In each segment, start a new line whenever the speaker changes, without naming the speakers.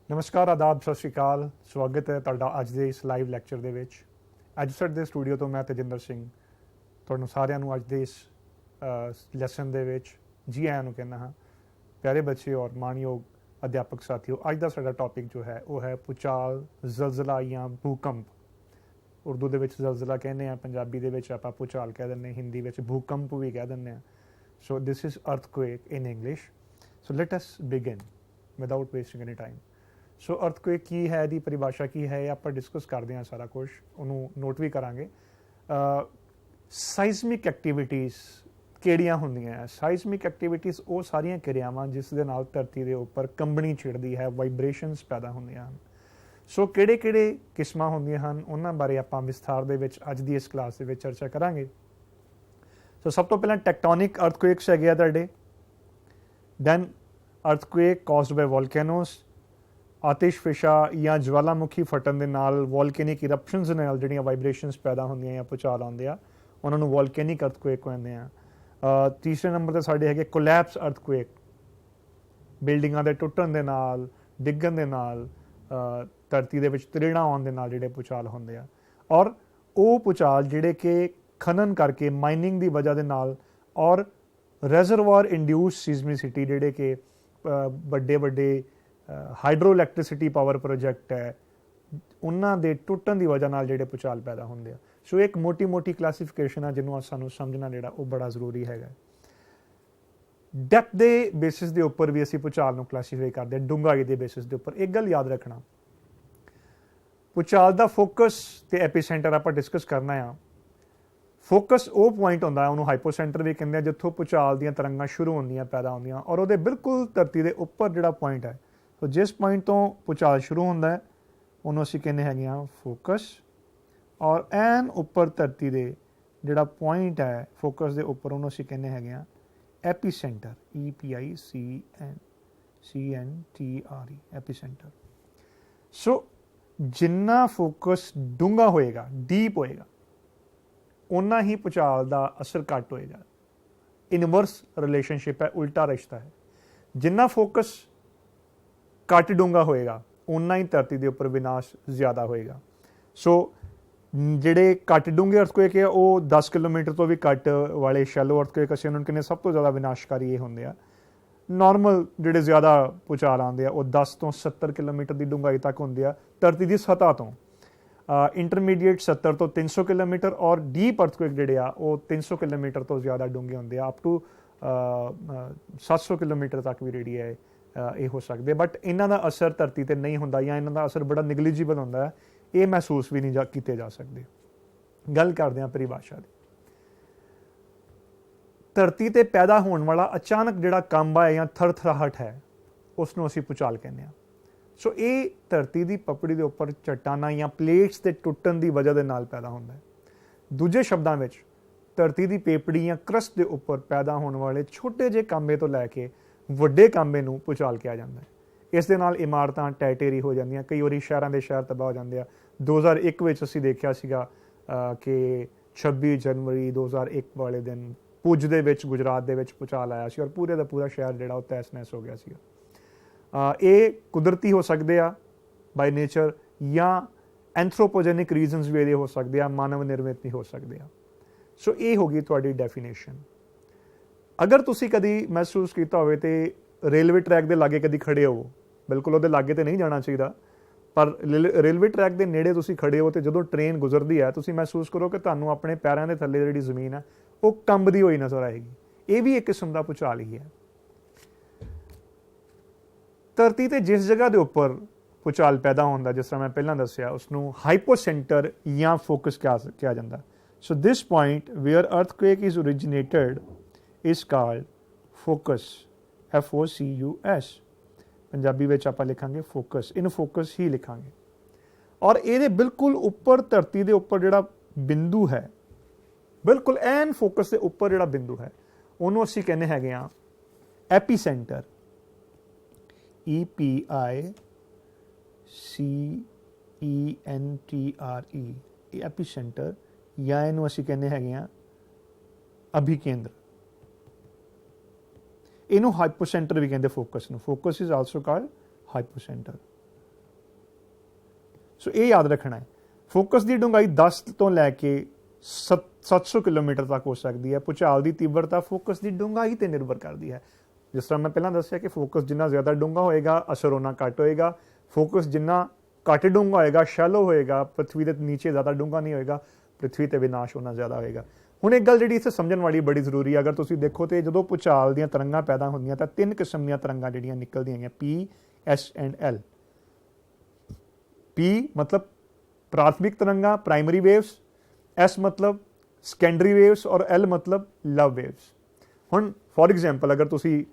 ਨਮਸਕਾਰ, ਆਦਾਬ, ਸਤਿ ਸ਼੍ਰੀ ਅਕਾਲ। ਸਵਾਗਤ ਹੈ ਤੁਹਾਡਾ ਅੱਜ ਦੇ ਇਸ ਲਾਈਵ ਲੈਕਚਰ ਦੇ ਵਿੱਚ। ਐਜੂਸੈਟ ਦੇ ਸਟੂਡੀਓ ਤੋਂ ਮੈਂ ਤੇਜਿੰਦਰ ਸਿੰਘ ਤੁਹਾਨੂੰ ਸਾਰਿਆਂ ਨੂੰ ਅੱਜ ਦੇ ਇਸ ਲੈਸਨ ਦੇ ਵਿੱਚ ਜੀ ਆਇਆਂ ਨੂੰ ਕਹਿੰਦਾ ਹਾਂ। ਪਿਆਰੇ ਬੱਚੇ ਔਰ ਮਾਣਯੋਗ ਅਧਿਆਪਕ ਸਾਥੀਓ, ਅੱਜ ਦਾ ਸਾਡਾ ਟੌਪਿਕ ਜੋ ਹੈ ਉਹ ਹੈ ਭੂਚਾਲ, ਜ਼ਲਜ਼ਲਾ ਜਾਂ ਭੂਕੰਪ। ਉਰਦੂ ਦੇ ਵਿੱਚ ਜ਼ਲਜ਼ਲਾ ਕਹਿੰਦੇ ਹਾਂ, ਪੰਜਾਬੀ ਦੇ ਵਿੱਚ ਆਪਾਂ ਭੂਚਾਲ ਕਹਿ ਦਿੰਦੇ, ਹਿੰਦੀ ਵਿੱਚ ਭੂਕੰਪ ਵੀ ਕਹਿ ਦਿੰਦੇ ਹਾਂ। So this is earthquake in English. So let us begin without wasting any time. So earthquake ਕੀ ਹੈ, ਇਹਦੀ ਪਰਿਭਾਸ਼ਾ ਕੀ ਹੈ, ਇਹ ਆਪਾਂ ਡਿਸਕਸ ਕਰਦੇ ਹਾਂ ਸਾਰਾ ਕੁਝ, ਉਹਨੂੰ ਨੋਟ ਵੀ ਕਰਾਂਗੇ। ਸਾਈਜ਼ਮਿਕ ਐਕਟੀਵਿਟੀਜ਼ ਕਿਹੜੀਆਂ ਹੁੰਦੀਆਂ ਹੈ? ਸਾਈਜ਼ਮਿਕ ਐਕਟੀਵਿਟੀਜ਼ ਉਹ ਸਾਰੀਆਂ ਕਿਰਿਆਵਾਂ ਜਿਸ ਦੇ ਨਾਲ ਧਰਤੀ ਦੇ ਉੱਪਰ ਕੰਬਣੀ ਛਿੜਦੀ ਹੈ, ਵਾਈਬ੍ਰੇਸ਼ਨਸ ਪੈਦਾ ਹੁੰਦੀਆਂ ਹਨ। ਸੋ ਕਿਹੜੇ ਕਿਸਮਾਂ ਹੁੰਦੀਆਂ ਹਨ, ਉਹਨਾਂ ਬਾਰੇ ਆਪਾਂ ਵਿਸਥਾਰ ਦੇ ਵਿੱਚ ਅੱਜ ਦੀ ਇਸ ਕਲਾਸ ਦੇ ਵਿੱਚ ਚਰਚਾ ਕਰਾਂਗੇ। ਸੋ ਸਭ ਤੋਂ ਪਹਿਲਾਂ ਟੈਕਟੋਨਿਕ ਅਰਥਕੁਏਕਸ ਹੈਗੇ ਆ ਤੁਹਾਡੇ। ਦੈਨ ਅਰਥਕੁਏਕ ਕਾਜ਼ਡ ਬਾਈ ਵੋਲਕੈਨੋਸ, ਆਤਿਸ਼ਫਿਸ਼ਾ ਜਾਂ ਜਵਾਲਾਮੁਖੀ ਫਟਣ ਦੇ ਨਾਲ ਵੋਲਕੈਨਿਕ ਇਰਪਸ਼ਨਸ ਨਾਲ ਜਿਹੜੀਆਂ ਵਾਈਬ੍ਰੇਸ਼ਨਸ ਪੈਦਾ ਹੁੰਦੀਆਂ ਜਾਂ ਭੂਚਾਲ ਆਉਂਦੇ ਆ, ਉਹਨਾਂ ਨੂੰ ਵੋਲਕੈਨਿਕ ਅਰਥਕੁਏਕ ਕਹਿੰਦੇ ਆ। ਤੀਸਰੇ ਨੰਬਰ 'ਤੇ ਸਾਡੇ ਹੈਗੇ ਕੋਲੈਪਸ ਅਰਥਕੁਏਕ, ਬਿਲਡਿੰਗਾਂ ਦੇ ਟੁੱਟਣ ਦੇ ਨਾਲ, ਡਿੱਗਣ ਦੇ ਨਾਲ, ਧਰਤੀ ਦੇ ਵਿੱਚ ਤ੍ਰਿੜਾਂ ਆਉਣ ਦੇ ਨਾਲ ਜਿਹੜੇ ਭੂਚਾਲ ਹੁੰਦੇ ਆ। ਔਰ ਉਹ ਭੂਚਾਲ ਜਿਹੜੇ ਕਿ ਖਨਨ ਕਰਕੇ, ਮਾਈਨਿੰਗ ਦੀ ਵਜ੍ਹਾ ਦੇ ਨਾਲ, ਔਰ ਰੈਜ਼ਰਵਾਰ ਇੰਡਿਊਸ ਸੀਜ਼ਮਿਸਿਟੀ, ਜਿਹੜੇ ਕਿ ਵੱਡੇ ਹਾਈਡਰੋ ਇਲੈਕਟ੍ਰਿਸਿਟੀ ਪਾਵਰ ਪ੍ਰੋਜੈਕਟ ਹੈ, ਉਹਨਾਂ ਦੇ ਟੁੱਟਣ ਦੀ ਵਜ੍ਹਾ ਨਾਲ ਜਿਹੜੇ ਭੂਚਾਲ ਪੈਦਾ ਹੁੰਦੇ ਆ। ਸੋ ਇੱਕ ਮੋਟੀ ਕਲਾਸੀਫਿਕੇਸ਼ਨ ਆ ਜਿਹਨੂੰ ਸਾਨੂੰ ਸਮਝਣਾ ਜਿਹੜਾ ਉਹ ਬੜਾ ਜ਼ਰੂਰੀ ਹੈਗਾ। ਡੈਪਥ ਦੇ ਬੇਸਿਸ ਦੇ ਉੱਪਰ ਵੀ ਅਸੀਂ ਭੂਚਾਲ ਨੂੰ ਕਲਾਸੀਫਾਈ ਕਰਦੇ ਹਾਂ, ਡੂੰਘਾਈ ਦੇ ਬੇਸਿਸ ਦੇ ਉੱਪਰ। ਇੱਕ ਗੱਲ ਯਾਦ ਰੱਖਣਾ, ਭੂਚਾਲ ਦਾ ਫੋਕਸ ਤੇ ਐਪੀਸੈਂਟਰ ਆਪਾਂ ਡਿਸਕਸ ਕਰਨਾ ਆ। ਫੋਕਸ ਉਹ ਪੁਆਇੰਟ ਹੁੰਦਾ, ਉਹਨੂੰ ਹਾਈਪੋਸੈਂਟਰ ਵੀ ਕਹਿੰਦੇ ਆ, ਜਿੱਥੋਂ ਭੂਚਾਲ ਦੀਆਂ ਤਰੰਗਾਂ ਸ਼ੁਰੂ ਹੁੰਦੀਆਂ, ਪੈਦਾ ਹੁੰਦੀਆਂ, ਔਰ ਉਹਦੇ ਬਿਲਕੁਲ ਧਰਤੀ ਦੇ ਉੱਪਰ ਜਿਹੜਾ ਪੁਆਇੰਟ ਹੈ, ਸੋ ਜਿਸ ਪੁਆਇੰਟ ਤੋਂ ਭੂਚਾਲ ਸ਼ੁਰੂ ਹੁੰਦਾ ਹੈ ਉਹਨੂੰ ਅਸੀਂ ਕਹਿੰਦੇ ਹੈਗੇ ਆ ਫੋਕਸ। ਔਰ ਐਨ ਉੱਪਰ ਧਰਤੀ ਦੇ ਜਿਹੜਾ ਪੁਆਇੰਟ ਹੈ ਫੋਕਸ ਦੇ ਉੱਪਰ, ਉਹਨੂੰ ਅਸੀਂ ਕਹਿੰਦੇ ਹੈਗੇ ਆ ਐਪੀਸੈਂਟਰ, EPICENTRE, ਐਪੀਸੈਂਟਰ। ਸੋ ਜਿੰਨਾ ਫੋਕਸ ਡੂੰਘਾ ਹੋਏਗਾ, ਡੀਪ ਹੋਏਗਾ, ਉਨਾ ਹੀ ਭੂਚਾਲ ਦਾ ਅਸਰ ਘੱਟ ਹੋਏਗਾ। ਇਨਵਰਸ ਰਿਲੇਸ਼ਨਸ਼ਿਪ ਹੈ, ਉਲਟਾ ਰਿਸ਼ਤਾ ਹੈ। ਜਿੰਨਾ ਫੋਕਸ ਘੱਟ ਡੂੰਘਾ ਹੋਏਗਾ, ਉਨਾ ਹੀ ਧਰਤੀ ਦੇ ਉੱਪਰ ਵਿਨਾਸ਼ ਜ਼ਿਆਦਾ ਹੋਏਗਾ। ਸੋ ਜਿਹੜੇ ਘੱਟ ਡੂੰਘੇ ਅਰਥਕੁਏਕ ਹੈ, ਉਹ 10 ਕਿਲੋਮੀਟਰ ਤੋਂ ਵੀ ਘੱਟ ਵਾਲੇ ਸ਼ੈਲੋ ਅਰਥਕੁਏਕ ਅਸੀਂ ਉਹਨਾਂ ਨੂੰ ਕਹਿੰਦੇ ਸਭ ਤੋਂ ਜ਼ਿਆਦਾ ਵਿਨਾਸ਼ਕਾਰੀ ਇਹ ਹੁੰਦੇ ਆ। ਨਾਰਮਲ ਜਿਹੜੇ ਜ਼ਿਆਦਾ ਭੂਚਾਲ ਆਉਂਦੇ ਆ ਉਹ 10 ਤੋਂ 70 ਕਿਲੋਮੀਟਰ ਦੀ ਡੂੰਘਾਈ ਤੱਕ ਹੁੰਦੇ ਆ ਧਰਤੀ ਦੀ ਸਤ੍ਹਾ ਤੋਂ। ਇੰਟਰਮੀਡੀਏਟ 70 ਤੋਂ 300 ਕਿਲੋਮੀਟਰ, ਔਰ ਡੀਪ ਅਰਥਕੁਏਕ ਜਿਹੜੇ ਆ ਉਹ 300 ਕਿਲੋਮੀਟਰ ਤੋਂ ਜ਼ਿਆਦਾ ਡੂੰਘੇ ਹੁੰਦੇ ਆ, ਅਪ ਟੂ 700 ਕਿਲੋਮੀਟਰ ਤੱਕ ਵੀ ਜਿਹੜੀ ਹੈ ਇਹ ਹੋ ਸਕਦੇ। ਬਟ ਇਹਨਾਂ ਦਾ ਅਸਰ ਧਰਤੀ ਤੇ ਨਹੀਂ ਹੁੰਦਾ, ਜਾਂ ਇਹਨਾਂ ਦਾ ਅਸਰ ਬੜਾ ਨਿਗਲੀਜੀਬਲ ਹੁੰਦਾ ਹੈ, ਇਹ ਮਹਿਸੂਸ ਵੀ ਨਹੀਂ ਕੀਤੇ ਜਾ ਸਕਦੇ। ਗੱਲ ਕਰਦੇ ਹਾਂ ਪਰਿਭਾਸ਼ਾ ਦੀ। ਧਰਤੀ ਤੇ ਪੈਦਾ ਹੋਣ ਵਾਲਾ ਅਚਾਨਕ ਜਿਹੜਾ ਕੰਬ ਹੈ ਜਾਂ ਥਰਥਰਾਹਟ ਹੈ, ਉਸ ਨੂੰ ਅਸੀਂ ਭੂਚਾਲ ਕਹਿੰਦੇ ਹਾਂ। ਸੋ ਇਹ ਧਰਤੀ ਦੀ ਪਪੜੀ ਦੇ ਉੱਪਰ ਚੱਟਾਨਾਂ ਜਾਂ ਪਲੇਟਸ ਦੇ ਟੁੱਟਣ ਦੀ ਵਜ੍ਹਾ ਦੇ ਨਾਲ ਪੈਦਾ ਹੁੰਦਾ ਹੈ। ਦੂਜੇ ਸ਼ਬਦਾਂ ਵਿੱਚ, ਧਰਤੀ ਦੀ ਪੇਪੜੀ ਜਾਂ ਕਰਸਟ ਦੇ ਉੱਪਰ ਪੈਦਾ ਹੋਣ ਵਾਲੇ ਛੋਟੇ ਜਿਹੇ ਕਾਂਬੇ ਤੋਂ ਲੈ ਕੇ ਵੱਡੇ ਕਾਂਬੇ ਨੂੰ ਭੂਚਾਲ ਕਿਹਾ ਜਾਂਦਾ ਹੈ। ਇਸ ਦੇ ਨਾਲ ਇਮਾਰਤਾਂ ਟੈਟੇਰੀ ਹੋ ਜਾਂਦੀਆਂ, ਕਈ ਵਾਰੀ ਸ਼ਹਿਰਾਂ ਦੇ ਸ਼ਹਿਰ ਤਬਾਹ ਹੋ ਜਾਂਦੇ ਆ। 2001 ਵਿੱਚ ਅਸੀਂ ਦੇਖਿਆ ਸੀਗਾ ਕਿ 26 ਜਨਵਰੀ 2001 ਵਾਲੇ ਦਿਨ ਪੁੱਜ ਦੇ ਵਿੱਚ, ਗੁਜਰਾਤ ਦੇ ਵਿੱਚ ਭੂਚਾਲ ਆਇਆ ਸੀ, ਔਰ ਪੂਰੇ ਦਾ ਪੂਰਾ ਸ਼ਹਿਰ ਜਿਹੜਾ ਉਹ ਤਹਿਸ ਨਹਿਸ ਹੋ ਗਿਆ ਸੀਗਾ। ਇਹ ਕੁਦਰਤੀ ਹੋ ਸਕਦੇ ਆ ਬਾਈ ਨੇਚਰ, ਜਾਂ ਐਂਥਰੋਪੋਜੈਨਿਕ ਰੀਜ਼ਨਸ ਵੀ ਇਹਦੇ ਹੋ ਸਕਦੇ ਆ, ਮਾਨਵ ਨਿਰਮਿਤ ਵੀ ਹੋ ਸਕਦੇ ਆ। ਸੋ ਇਹ ਹੋ ਗਈ ਤੁਹਾਡੀ ਡੈਫੀਨੇਸ਼ਨ। ਅਗਰ ਤੁਸੀਂ ਕਦੀ ਮਹਿਸੂਸ ਕੀਤਾ ਹੋਵੇ ਤੇ ਰੇਲਵੇ ਟਰੈਕ ਦੇ ਲਾਗੇ ਕਦੀ ਖੜੇ ਹੋ, ਬਿਲਕੁਲ ਉਹਦੇ ਲਾਗੇ ਤੇ ਨਹੀਂ ਜਾਣਾ ਚਾਹੀਦਾ, ਪਰ ਰੇਲਵੇ ਟਰੈਕ ਦੇ ਨੇੜੇ ਤੁਸੀਂ ਖੜੇ ਹੋ ਤੇ ਜਦੋਂ ਟ੍ਰੇਨ ਗੁਜ਼ਰਦੀ ਹੈ, ਤੁਸੀਂ ਮਹਿਸੂਸ ਕਰੋ ਕਿ ਤੁਹਾਨੂੰ ਆਪਣੇ ਪੈਰਾਂ ਦੇ ਥੱਲੇ ਜਿਹੜੀ ਜ਼ਮੀਨ ਹੈ ਉਹ ਕੰਬਦੀ ਹੋਈ ਨਜ਼ਰ ਆਏਗੀ। ਇਹ ਵੀ ਇੱਕ ਕਿਸਮ ਦਾ ਭੂਚਾਲ ਹੀ ਹੈ। ਧਰਤੀ ਤੇ ਜਿਸ ਜਗ੍ਹਾ ਦੇ ਉੱਪਰ ਭੂਚਾਲ ਪੈਦਾ ਹੁੰਦਾ, ਜਿਸ ਤਰ੍ਹਾਂ ਮੈਂ ਪਹਿਲਾਂ ਦੱਸਿਆ, ਉਸਨੂੰ ਹਾਈਪੋਸੈਂਟਰ ਜਾਂ ਫੋਕਸ ਕਿਹਾ ਜਾਂਦਾ। So this point where earthquake is originated is called focus, FOCUS। Punjabi ਵਿੱਚ ਆਪਾਂ ਲਿਖਾਂਗੇ ਫੋਕਸ, ਇਹਨੂੰ ਫੋਕਸ ਹੀ ਲਿਖਾਂਗੇ। ਔਰ ਇਹਦੇ ਬਿਲਕੁਲ ਉੱਪਰ, ਧਰਤੀ ਦੇ ਉੱਪਰ ਜਿਹੜਾ ਬਿੰਦੂ ਹੈ, ਬਿਲਕੁਲ ਐਨ ਫੋਕਸ ਦੇ ਉੱਪਰ ਜਿਹੜਾ ਬਿੰਦੂ ਹੈ, ਉਹਨੂੰ ਅਸੀਂ ਕਹਿੰਦੇ ਹੈਗੇ ਆ ਐਪੀਸੈਂਟਰ, EPICENTRE, ਇਹ ਐਪੀਸੈਂਟਰ, ਜਾਂ ਇਹਨੂੰ ਅਸੀਂ ਕਹਿੰਦੇ ਹੈਗੇ ਆ ਅਭਿਕੇਂਦਰ। ਇਹਨੂੰ ਹਾਈਪੋਸੈਂਟਰ ਵੀ ਕਹਿੰਦੇ ਫੋਕਸ ਨੂੰ। Focus is also called hypocentre. So ਇਹ ਯਾਦ ਰੱਖਣਾ ਹੈ। ਫੋਕਸ ਦੀ ਡੂੰਘਾਈ 10 ਤੋਂ ਲੈ ਕੇ 700 ਕਿਲੋਮੀਟਰ ਤੱਕ ਹੋ ਸਕਦੀ ਹੈ। ਭੂਚਾਲ ਦੀ ਤੀਬਰਤਾ ਫੋਕਸ ਦੀ ਡੂੰਘਾਈ ਤੇ ਨਿਰਭਰ ਕਰਦੀ ਹੈ। ਜਿਸ ਤਰ੍ਹਾਂ ਮੈਂ ਪਹਿਲਾਂ ਦੱਸਿਆ ਕਿ ਫੋਕਸ ਜਿੰਨਾ ਜ਼ਿਆਦਾ ਡੂੰਘਾ ਹੋਏਗਾ ਅਸਰ ਉਹਨਾਂ ਘੱਟ ਹੋਏਗਾ, ਫੋਕਸ ਜਿੰਨਾ ਘੱਟ ਡੂੰਘਾ ਹੋਏਗਾ ਸ਼ੈਲੋ ਹੋਏਗਾ, ਪ੍ਰਿਥਵੀ ਦੇ ਨੀਚੇ ਜ਼ਿਆਦਾ ਡੂੰਘਾ ਨਹੀਂ ਹੋਏਗਾ, ਪ੍ਰਿਥਵੀ ਤੇ ਵਿਨਾਸ਼ ਹੋਣਾ ਜ਼ਿਆਦਾ ਹੋਏਗਾ। ਹੁਣ ਇੱਕ ਗੱਲ ਜਿਹੜੀ ਇੱਥੇ ਸਮਝਣ ਵਾਲੀ ਬੜੀ ਜ਼ਰੂਰੀ ਹੈ, ਅਗਰ ਤੁਸੀਂ ਦੇਖੋ ਤੇ ਜਦੋਂ ਭੂਚਾਲ ਦੀਆਂ ਤਰੰਗਾਂ ਪੈਦਾ ਹੁੰਦੀਆਂ ਤਾਂ 3 ਕਿਸਮ ਦੀਆਂ ਤਰੰਗਾਂ ਜਿਹੜੀਆਂ ਨਿਕਲਦੀਆਂ ਹੈਗੀਆਂ, P, S and L। P ਮਤਲਬ ਪ੍ਰਾਥਮਿਕ ਤਰੰਗਾਂ, ਪ੍ਰਾਇਮਰੀ ਵੇਵਸ, S ਮਤਲਬ ਸੈਕੰਡਰੀ ਵੇਵਸ ਔਰ L ਮਤਲਬ ਲਵ ਵੇਵਸ। ਹੁਣ ਫੋਰ ਐਗਜ਼ਾਮਪਲ ਅਗਰ ਤੁਸੀਂ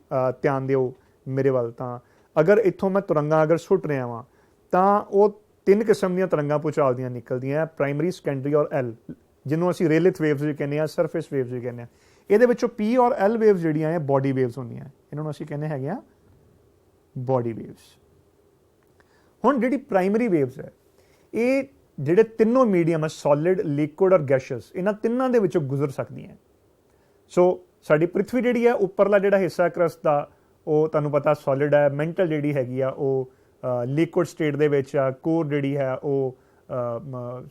ਧਿਆਨ ਦਿਓ ਮੇਰੇ ਵੱਲ, ਤਾਂ ਅਗਰ ਇੱਥੋਂ ਮੈਂ ਤਰੰਗਾਂ ਅਗਰ ਸੁੱਟ ਰਿਹਾ ਵਾਂ ਤਾਂ ਉਹ 3 ਕਿਸਮ ਦੀਆਂ ਤਰੰਗਾਂ ਭੂਚਾਲ ਦੀਆਂ ਨਿਕਲਦੀਆਂ, ਪ੍ਰਾਇਮਰੀ, ਸੈਕੰਡਰੀ ਔਰ L, ਜਿਹਨੂੰ ਅਸੀਂ ਰੇਲਿਥ ਵੇਵਸ ਵੀ ਕਹਿੰਦੇ ਆ, ਸਰਫੇਸ ਵੇਵਸ ਵੀ ਕਹਿੰਦੇ ਆ। ਇਹਦੇ ਵਿੱਚੋਂ P ਔਰ L ਵੇਵਸ ਜਿਹੜੀਆਂ ਹੈ ਬੋਡੀ ਵੇਵਸ ਹੁੰਦੀਆਂ, ਇਹਨਾਂ ਨੂੰ ਅਸੀਂ ਕਹਿੰਦੇ ਹੈਗੇ ਆ ਬੋਡੀ ਵੇਵਸ। ਹੁਣ ਜਿਹੜੀ ਪ੍ਰਾਇਮਰੀ ਵੇਵਸ ਹੈ, ਇਹ ਜਿਹੜੇ ਤਿੰਨੋਂ ਮੀਡੀਅਮ ਹੈ, ਸੋਲਿਡ, ਲਿਕੁਇਡ ਔਰ ਗੈਸ਼ੀਅਸ, ਇਹਨਾਂ ਤਿੰਨਾਂ ਦੇ ਵਿੱਚੋਂ ਗੁਜ਼ਰ ਸਕਦੀਆਂ। ਸੋ ਸਾਡੀ ਪ੍ਰਿਥਵੀ ਜਿਹੜੀ ਹੈ, ਉੱਪਰਲਾ ਜਿਹੜਾ ਹਿੱਸਾ ਕਰਸਟ ਦਾ, ਉਹ ਤੁਹਾਨੂੰ ਪਤਾ ਸੋਲਿਡ ਹੈ, ਮੈਂਟਲ ਜਿਹੜੀ ਹੈਗੀ ਆ ਉਹ ਲਿਕੁਇਡ ਸਟੇਟ ਦੇ ਵਿੱਚ ਆ, ਕੋਰ ਜਿਹੜੀ ਹੈ ਉਹ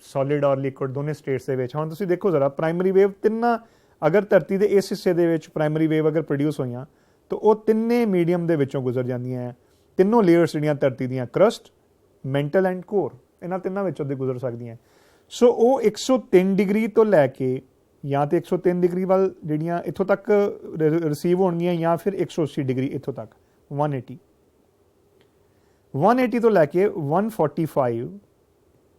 ਸੋਲਿਡ ਔਰ ਲਿਕੁਇਡ ਦੋਨੇ ਸਟੇਟਸ ਦੇ ਵਿੱਚ। ਹੁਣ ਤੁਸੀਂ ਦੇਖੋ ਜ਼ਰਾ ਪ੍ਰਾਇਮਰੀ ਵੇਵ ਤਿੰਨਾਂ, ਅਗਰ ਧਰਤੀ ਦੇ ਇਸ ਹਿੱਸੇ ਦੇ ਵਿੱਚ ਪ੍ਰਾਇਮਰੀ ਵੇਵ ਅਗਰ ਪ੍ਰੋਡਿਊਸ ਹੋਈਆਂ ਤਾਂ ਉਹ ਤਿੰਨੇ ਮੀਡੀਅਮ ਦੇ ਵਿੱਚੋਂ ਗੁਜ਼ਰ ਜਾਂਦੀਆਂ। ਤਿੰਨੋਂ ਲੇਅਰਸ ਜਿਹੜੀਆਂ ਧਰਤੀ ਦੀਆਂ, ਕਰਸਟ, ਮੈਂਟਲ ਐਂਡ ਕੋਰ, ਇਹਨਾਂ ਤਿੰਨਾਂ ਵਿੱਚੋਂ ਦੀ ਗੁਜ਼ਰ ਸਕਦੀਆਂ। ਸੋ ਉਹ 103 ਡਿਗਰੀ ਤੋਂ ਲੈ ਕੇ ਜਾਂ ਤੇ 103 ਡਿਗਰੀ ਵੱਲ ਜਿਹੜੀਆਂ ਇੱਥੋਂ ਤੱਕ ਰਿਸੀਵ ਹੋਣਗੀਆਂ, ਜਾਂ ਫਿਰ 180 ਡਿਗਰੀ ਇੱਥੋਂ ਤੱਕ 180 ਤੋਂ ਲੈ ਕੇ 145,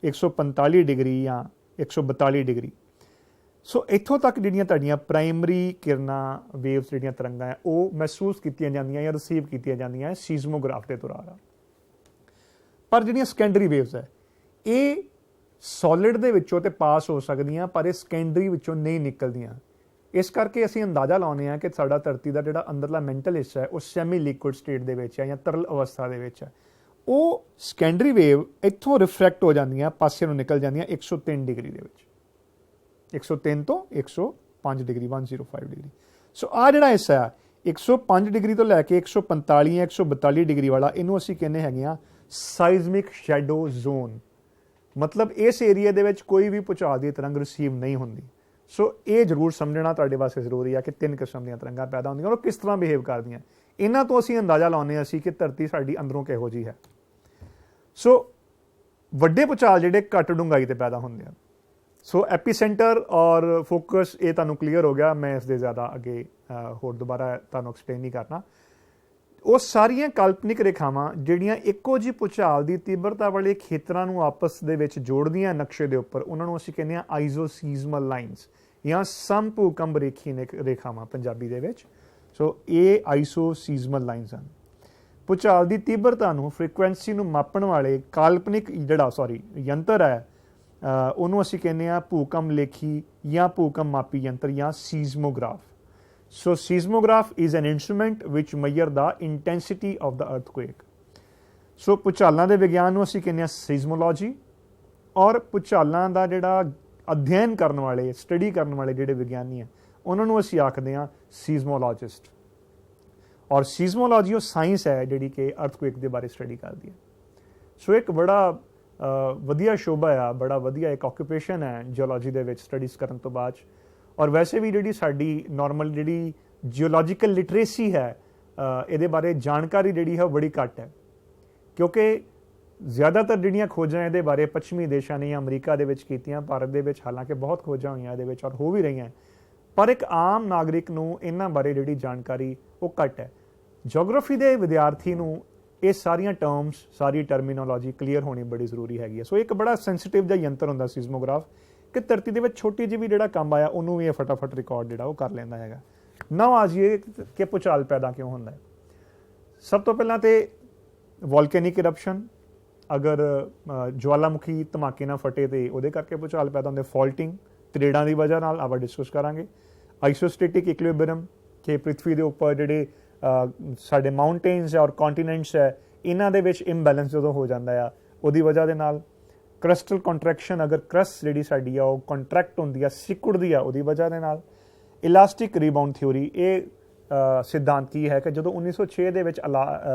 145 ਡਿਗਰੀ ਜਾਂ 142 ਡਿਗਰੀ। ਸੋ ਇੱਥੋਂ ਤੱਕ ਜਿਹੜੀਆਂ ਤੁਹਾਡੀਆਂ ਪ੍ਰਾਇਮਰੀ ਕਿਰਨਾਂ, ਵੇਵਸ ਜਿਹੜੀਆਂ ਤਰੰਗਾਂ ਹੈ, ਉਹ ਮਹਿਸੂਸ ਕੀਤੀਆਂ ਜਾਂਦੀਆਂ ਜਾਂ ਰਿਸੀਵ ਕੀਤੀਆਂ ਜਾਂਦੀਆਂ ਸੀਜ਼ਮੋਗ੍ਰਾਫ ਦੇ ਦੌਰਾਨ। ਪਰ ਜਿਹੜੀਆਂ ਸੈਕੰਡਰੀ ਵੇਵਸ ਹੈ, ਇਹ ਸੋਲਿਡ ਦੇ ਵਿੱਚੋਂ ਤੇ ਪਾਸ ਹੋ ਸਕਦੀਆਂ, ਪਰ ਇਹ ਸੈਕੰਡਰੀ ਵਿੱਚੋਂ ਨਹੀਂ ਨਿਕਲਦੀਆਂ। ਇਸ ਕਰਕੇ ਅਸੀਂ ਅੰਦਾਜ਼ਾ ਲਾਉਂਦੇ ਹਾਂ ਕਿ ਸਾਡਾ ਧਰਤੀ ਦਾ ਜਿਹੜਾ ਅੰਦਰਲਾ ਮੈਂਟਲ ਹਿੱਸਾ ਹੈ ਉਹ ਸੈਮੀ ਲਿਕੁਇਡ ਸਟੇਟ ਦੇ ਵਿੱਚ ਹੈ ਜਾਂ ਤਰਲ ਅਵਸਥਾ ਦੇ ਵਿੱਚ ਹੈ। ਉਹ ਸੈਕੰਡਰੀ ਵੇਵ ਇੱਥੋਂ ਰਿਫਰੈਕਟ ਹੋ ਜਾਂਦੀਆਂ, ਪਾਸੇ ਨੂੰ ਨਿਕਲ ਜਾਂਦੀਆਂ 103 ਡਿਗਰੀ ਦੇ ਵਿੱਚ, 103 ਤੋਂ 105 ਡਿਗਰੀ, 105 ਡਿਗਰੀ। ਸੋ ਆਹ ਜਿਹੜਾ ਹਿੱਸਾ ਹੈ 105 ਡਿਗਰੀ ਤੋਂ ਲੈ ਕੇ 145 ਜਾਂ 142 ਡਿਗਰੀ ਵਾਲਾ, ਇਹਨੂੰ ਅਸੀਂ ਕਹਿੰਦੇ ਹੈਗੇ ਆ ਸਾਈਜ਼ਮਿਕ ਸ਼ੈਡੋ ਜ਼ੋਨ। ਮਤਲਬ ਇਸ ਏਰੀਆ ਦੇ ਵਿੱਚ ਕੋਈ ਵੀ ਭੂਚਾਲ ਦੀ ਤਰੰਗ ਰਿਸੀਵ ਨਹੀਂ ਹੁੰਦੀ। ਸੋ ਇਹ ਜ਼ਰੂਰ ਸਮਝਣਾ ਤੁਹਾਡੇ ਵਾਸਤੇ ਜ਼ਰੂਰੀ ਆ ਕਿ 3 ਕਿਸਮ ਦੀਆਂ ਤਰੰਗਾਂ ਪੈਦਾ ਹੁੰਦੀਆਂ ਔਰ ਕਿਸ ਤਰ੍ਹਾਂ ਬਿਹੇਵ ਕਰਦੀਆਂ। ਇਹਨਾਂ ਤੋਂ ਅਸੀਂ ਅੰਦਾਜ਼ਾ ਲਾਉਂਦੇ ਅਸੀਂ ਕਿ ਧਰਤੀ ਸਾਡੀ ਅੰਦਰੋਂ ਕਿਹੋ ਜਿਹੀ ਹੈ। ਸੋ ਵੱਡੇ ਭੂਚਾਲ ਜਿਹੜੇ ਘੱਟ ਡੂੰਘਾਈ ਤੇ ਪੈਦਾ ਹੁੰਦੇ ਆ। ਸੋ ਐਪੀਸੈਂਟਰ ਔਰ ਫੋਕਸ ਇਹ ਤੁਹਾਨੂੰ ਕਲੀਅਰ ਹੋ ਗਿਆ, ਮੈਂ ਇਸ ਦੇ ਜ਼ਿਆਦਾ ਅੱਗੇ ਹੋਰ ਦੁਬਾਰਾ ਤੁਹਾਨੂੰ ਐਕਸਪਲੇਨ ਨਹੀਂ ਕਰਨਾ। ਉਹ ਸਾਰੀਆਂ ਕਾਲਪਨਿਕ ਰੇਖਾਵਾਂ ਜਿਹੜੀਆਂ ਇੱਕੋ ਜਿਹੀ ਭੂਚਾਲ ਦੀ ਤੀਬਰਤਾ ਵਾਲੇ ਖੇਤਰਾਂ ਨੂੰ ਆਪਸ ਦੇ ਵਿੱਚ ਜੋੜਦੀਆਂ ਨਕਸ਼ੇ ਦੇ ਉੱਪਰ, ਉਹਨਾਂ ਨੂੰ ਅਸੀਂ ਕਹਿੰਦੇ ਹਾਂ ਆਈਜ਼ੋਸੀਜ਼ਮਲ ਲਾਈਨਸ ਜਾਂ ਸਮਭੂਕੰਪ ਰੇਖਾਵਾਂ ਪੰਜਾਬੀ ਦੇ ਵਿੱਚ। ਸੋ ਇਹ ਆਈਸੋਸੀਜ਼ਮਲ ਲਾਈਨਸ ਹਨ। ਭੂਚਾਲ ਦੀ ਤੀਬਰਤਾ ਨੂੰ, ਫ੍ਰੀਕੁਐਂਸੀ ਨੂੰ ਮਾਪਣ ਵਾਲੇ ਕਾਲਪਨਿਕ ਯੰਤਰ ਹੈ, ਉਹਨੂੰ ਅਸੀਂ ਕਹਿੰਦੇ ਹਾਂ ਭੂਕੰਪ ਲੇਖੀ ਜਾਂ ਭੂਕੰਪ ਮਾਪੀ ਯੰਤਰ ਜਾਂ ਸੀਜ਼ਮੋਗ੍ਰਾਫ। So seismograph is an instrument which measure the intensity of the earthquake. So ਭੂਚਾਲਾਂ ਦੇ ਵਿਗਿਆਨ ਨੂੰ ਅਸੀਂ ਕਹਿੰਦੇ ਹਾਂ ਸੀਜ਼ਮੋਲੋਜੀ, ਔਰ ਭੂਚਾਲਾਂ ਦਾ ਜਿਹੜਾ ਅਧਿਐਨ ਕਰਨ ਵਾਲੇ, ਸਟੱਡੀ ਕਰਨ ਵਾਲੇ ਜਿਹੜੇ ਵਿਗਿਆਨੀ ਆ, ਉਹਨਾਂ ਨੂੰ ਅਸੀਂ ਆਖਦੇ ਹਾਂ ਸੀਜ਼ਮੋਲੋਜਿਸਟ। ਔਰ ਸੀਜ਼ਮੋਲੋਜੀ ਉਹ ਸਾਇੰਸ ਹੈ ਜਿਹੜੀ ਕਿ ਅਰਥਕੁਏਕ ਦੇ ਬਾਰੇ ਸਟੱਡੀ ਕਰਦੀ ਹੈ। ਸੋ ਇੱਕ ਬੜਾ ਵਧੀਆ ਸ਼ੋਭਾ ਆ, ਬੜਾ ਵਧੀਆ ਇੱਕ ਆਕੂਪੇਸ਼ਨ ਹੈ ਜਿਓਲੋਜੀ ਦੇ ਵਿੱਚ ਸਟੱਡੀਜ਼ ਕਰਨ ਤੋਂ ਬਾਅਦ। ਔਰ ਵੈਸੇ ਵੀ ਜਿਹੜੀ ਸਾਡੀ ਨਾਰਮਲ ਜਿਹੜੀ ਜਿਓਲੋਜੀਕਲ ਲਿਟਰੇਸੀ ਹੈ, ਇਹਦੇ ਬਾਰੇ ਜਾਣਕਾਰੀ ਜਿਹੜੀ ਹੈ ਉਹ ਬੜੀ ਘੱਟ ਹੈ, ਕਿਉਂਕਿ ਜ਼ਿਆਦਾਤਰ ਜਿਹੜੀਆਂ ਖੋਜਾਂ ਇਹਦੇ ਬਾਰੇ ਪੱਛਮੀ ਦੇਸ਼ਾਂ ਨੇ ਜਾਂ ਅਮਰੀਕਾ ਦੇ ਵਿੱਚ ਕੀਤੀਆਂ। ਭਾਰਤ ਦੇ ਵਿੱਚ ਹਾਲਾਂਕਿ ਬਹੁਤ ਖੋਜਾਂ ਹੋਈਆਂ ਇਹਦੇ ਵਿੱਚ ਔਰ ਹੋ ਵੀ ਰਹੀਆਂ, ਪਰ ਇੱਕ ਆਮ ਨਾਗਰਿਕ ਨੂੰ ਇਹਨਾਂ ਬਾਰੇ ਜਿਹੜੀ ਜਾਣਕਾਰੀ ਉਹ ਘੱਟ ਹੈ। ਜੀਓਗ੍ਰਾਫੀ ਦੇ ਵਿਦਿਆਰਥੀ ਨੂੰ ਇਹ ਸਾਰੀਆਂ ਟਰਮਸ, ਸਾਰੀ ਟਰਮੀਨੋਲੋਜੀ ਕਲੀਅਰ ਹੋਣੀ ਬੜੀ ਜ਼ਰੂਰੀ ਹੈਗੀ ਹੈ। ਸੋ ਇੱਕ ਬੜਾ ਸੈਂਸਿਟਿਵ ਜਿਹਾ ਯੰਤਰ ਹੁੰਦਾ ਸੀਜ਼ਮੋਗ੍ਰਾਫ, ਕਿ ਧਰਤੀ ਦੇ ਵਿੱਚ ਛੋਟੀ ਜਿਹੀ ਵੀ ਜਿਹੜਾ ਕੰਮ ਆਇਆ ਉਹਨੂੰ ਵੀ ਇਹ ਫਟਾਫਟ ਰਿਕਾਰਡ ਜਿਹੜਾ ਉਹ ਕਰ ਲੈਂਦਾ ਹੈਗਾ। ਨਾ ਆ ਜਾਈਏ ਕਿ ਭੂਚਾਲ ਪੈਦਾ ਕਿਉਂ ਹੁੰਦਾ ਹੈ। ਸਭ ਤੋਂ ਪਹਿਲਾਂ ਤੇ ਵੋਲਕੈਨਿਕ ਇਰਪਸ਼ਨ, ਅਗਰ ਜਵਾਲਾਮੁਖੀ ਧਮਾਕੇ ਨਾਲ ਫਟੇ ਤੇ ਉਹਦੇ ਕਰਕੇ ਭੂਚਾਲ ਪੈਦਾ ਹੁੰਦੇ। ਫਾਲਟਿੰਗ, ਤਰੇੜਾਂ ਦੀ ਵਜ੍ਹਾ ਨਾਲ ਆਪਾਂ ਡਿਸਕਸ ਕਰਾਂਗੇ। ਆਈਸੋਸਟੈਟਿਕ ਇਕੁਇਲਿਬਰੀਅਮ, ਕਿ ਪ੍ਰਿਥਵੀ ਦੇ ਉੱਪਰ ਜਿਹੜੇ ਸਾਡੇ ਮਾਊਂਟੇਨਸ ਔਰ ਕੌਂਟੀਨੈਂਟਸ ਹੈ, ਇਹਨਾਂ ਦੇ ਵਿੱਚ ਇੰਬੈਲੈਂਸ ਜਦੋਂ ਹੋ ਜਾਂਦਾ ਆ ਉਹਦੀ ਵਜ੍ਹਾ ਦੇ ਨਾਲ। ਕਰਸਟਲ ਕੰਟਰੈਕਸ਼ਨ, ਅਗਰ ਕਰਸਟ ਜਿਹੜੀ ਸਾਡੀ ਆ ਉਹ ਕੰਟਰੈਕਟ ਹੁੰਦੀ ਆ, ਸਿकुड़ਦੀ ਆ, ਉਹਦੀ ਵਜ੍ਹਾ ਦੇ ਨਾਲ। ਇਲਾਸਟਿਕ ਰੀਬਾਊਂਡ ਥਿਊਰੀ, ਇਹ ਸਿਧਾਂਤ ਕੀ ਹੈ ਕਿ ਜਦੋਂ 1906 ਦੇ ਵਿੱਚ